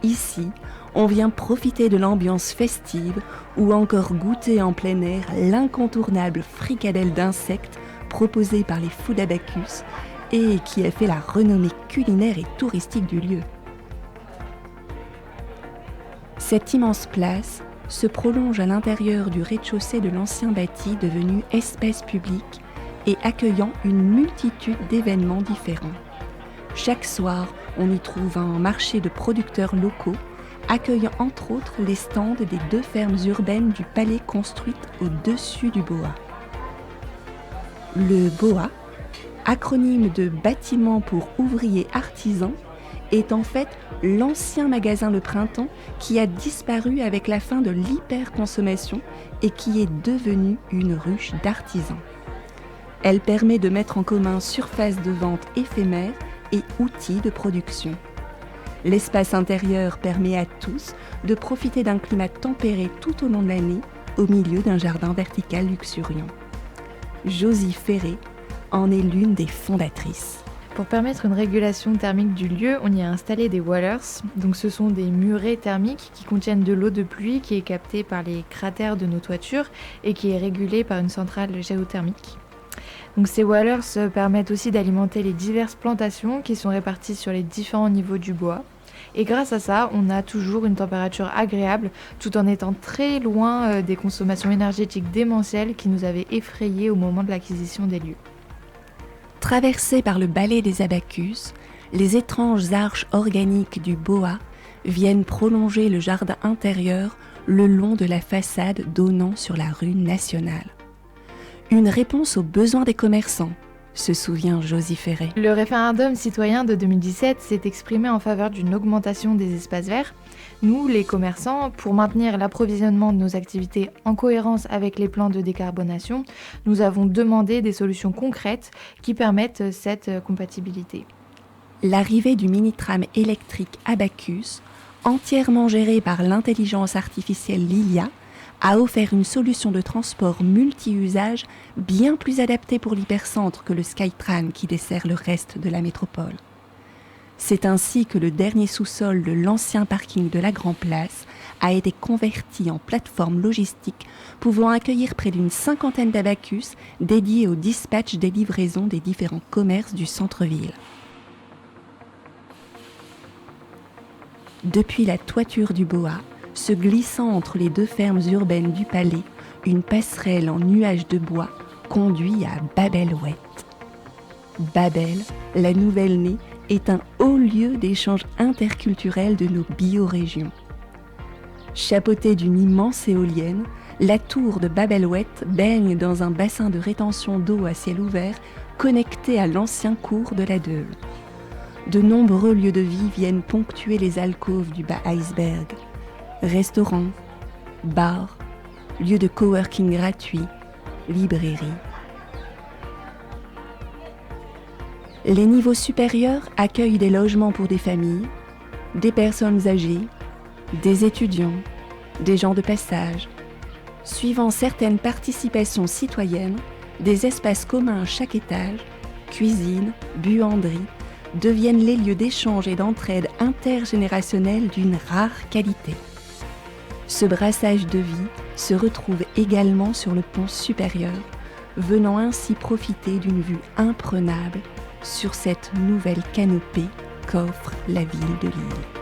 Ici, on vient profiter de l'ambiance festive ou encore goûter en plein air l'incontournable fricadelle d'insectes proposée par les Fous d'Abacus et qui a fait la renommée culinaire et touristique du lieu. Cette immense place se prolonge à l'intérieur du rez-de-chaussée de l'ancien bâti devenu espace public et accueillant une multitude d'événements différents. Chaque soir, on y trouve un marché de producteurs locaux, accueillant entre autres les stands des 2 fermes urbaines du palais construites au-dessus du BOA. Le BOA, acronyme de Bâtiment pour ouvriers artisans, est en fait l'ancien magasin Le Printemps qui a disparu avec la fin de l'hyperconsommation et qui est devenu une ruche d'artisans. Elle permet de mettre en commun surfaces de vente éphémères et outils de production. L'espace intérieur permet à tous de profiter d'un climat tempéré tout au long de l'année au milieu d'un jardin vertical luxuriant. Josie Ferré en est l'une des fondatrices. Pour permettre une régulation thermique du lieu, on y a installé des wallers. Donc ce sont des murets thermiques qui contiennent de l'eau de pluie qui est captée par les cratères de nos toitures et qui est régulée par une centrale géothermique. Donc ces wallers permettent aussi d'alimenter les diverses plantations qui sont réparties sur les différents niveaux du bois. Et grâce à ça, on a toujours une température agréable tout en étant très loin des consommations énergétiques démentielles qui nous avaient effrayés au moment de l'acquisition des lieux. Traversées par le balai des Abacus, les étranges arches organiques du bois viennent prolonger le jardin intérieur le long de la façade donnant sur la rue nationale. Une réponse aux besoins des commerçants, se souvient Josie Ferré. Le référendum citoyen de 2017 s'est exprimé en faveur d'une augmentation des espaces verts. Nous, les commerçants, pour maintenir l'approvisionnement de nos activités en cohérence avec les plans de décarbonation, nous avons demandé des solutions concrètes qui permettent cette compatibilité. L'arrivée du mini-tram électrique Abacus, entièrement géré par l'intelligence artificielle Lilia, a offert une solution de transport multi-usage bien plus adaptée pour l'hypercentre que le Skytram qui dessert le reste de la métropole. C'est ainsi que le dernier sous-sol de l'ancien parking de la Grand Place a été converti en plateforme logistique pouvant accueillir près d'une 50aine d'Abacus dédiés au dispatch des livraisons des différents commerces du centre-ville. Depuis la toiture du Boa, se glissant entre les deux fermes urbaines du palais, une passerelle en nuages de bois conduit à Babel-Oued. Babel, la nouvelle-née, est un haut lieu d'échange interculturel de nos biorégions. Chapeautée d'une immense éolienne, la tour de Babel-Oued baigne dans un bassin de rétention d'eau à ciel ouvert connecté à l'ancien cours de la Deule. De nombreux lieux de vie viennent ponctuer les alcôves du bas iceberg. Restaurants, bars, lieux de coworking gratuits, librairies. Les niveaux supérieurs accueillent des logements pour des familles, des personnes âgées, des étudiants, des gens de passage. Suivant certaines participations citoyennes, des espaces communs à chaque étage, cuisine, buanderie, deviennent les lieux d'échange et d'entraide intergénérationnelle d'une rare qualité. Ce brassage de vie se retrouve également sur le pont supérieur, venant ainsi profiter d'une vue imprenable sur cette nouvelle canopée qu'offre la ville de Lille.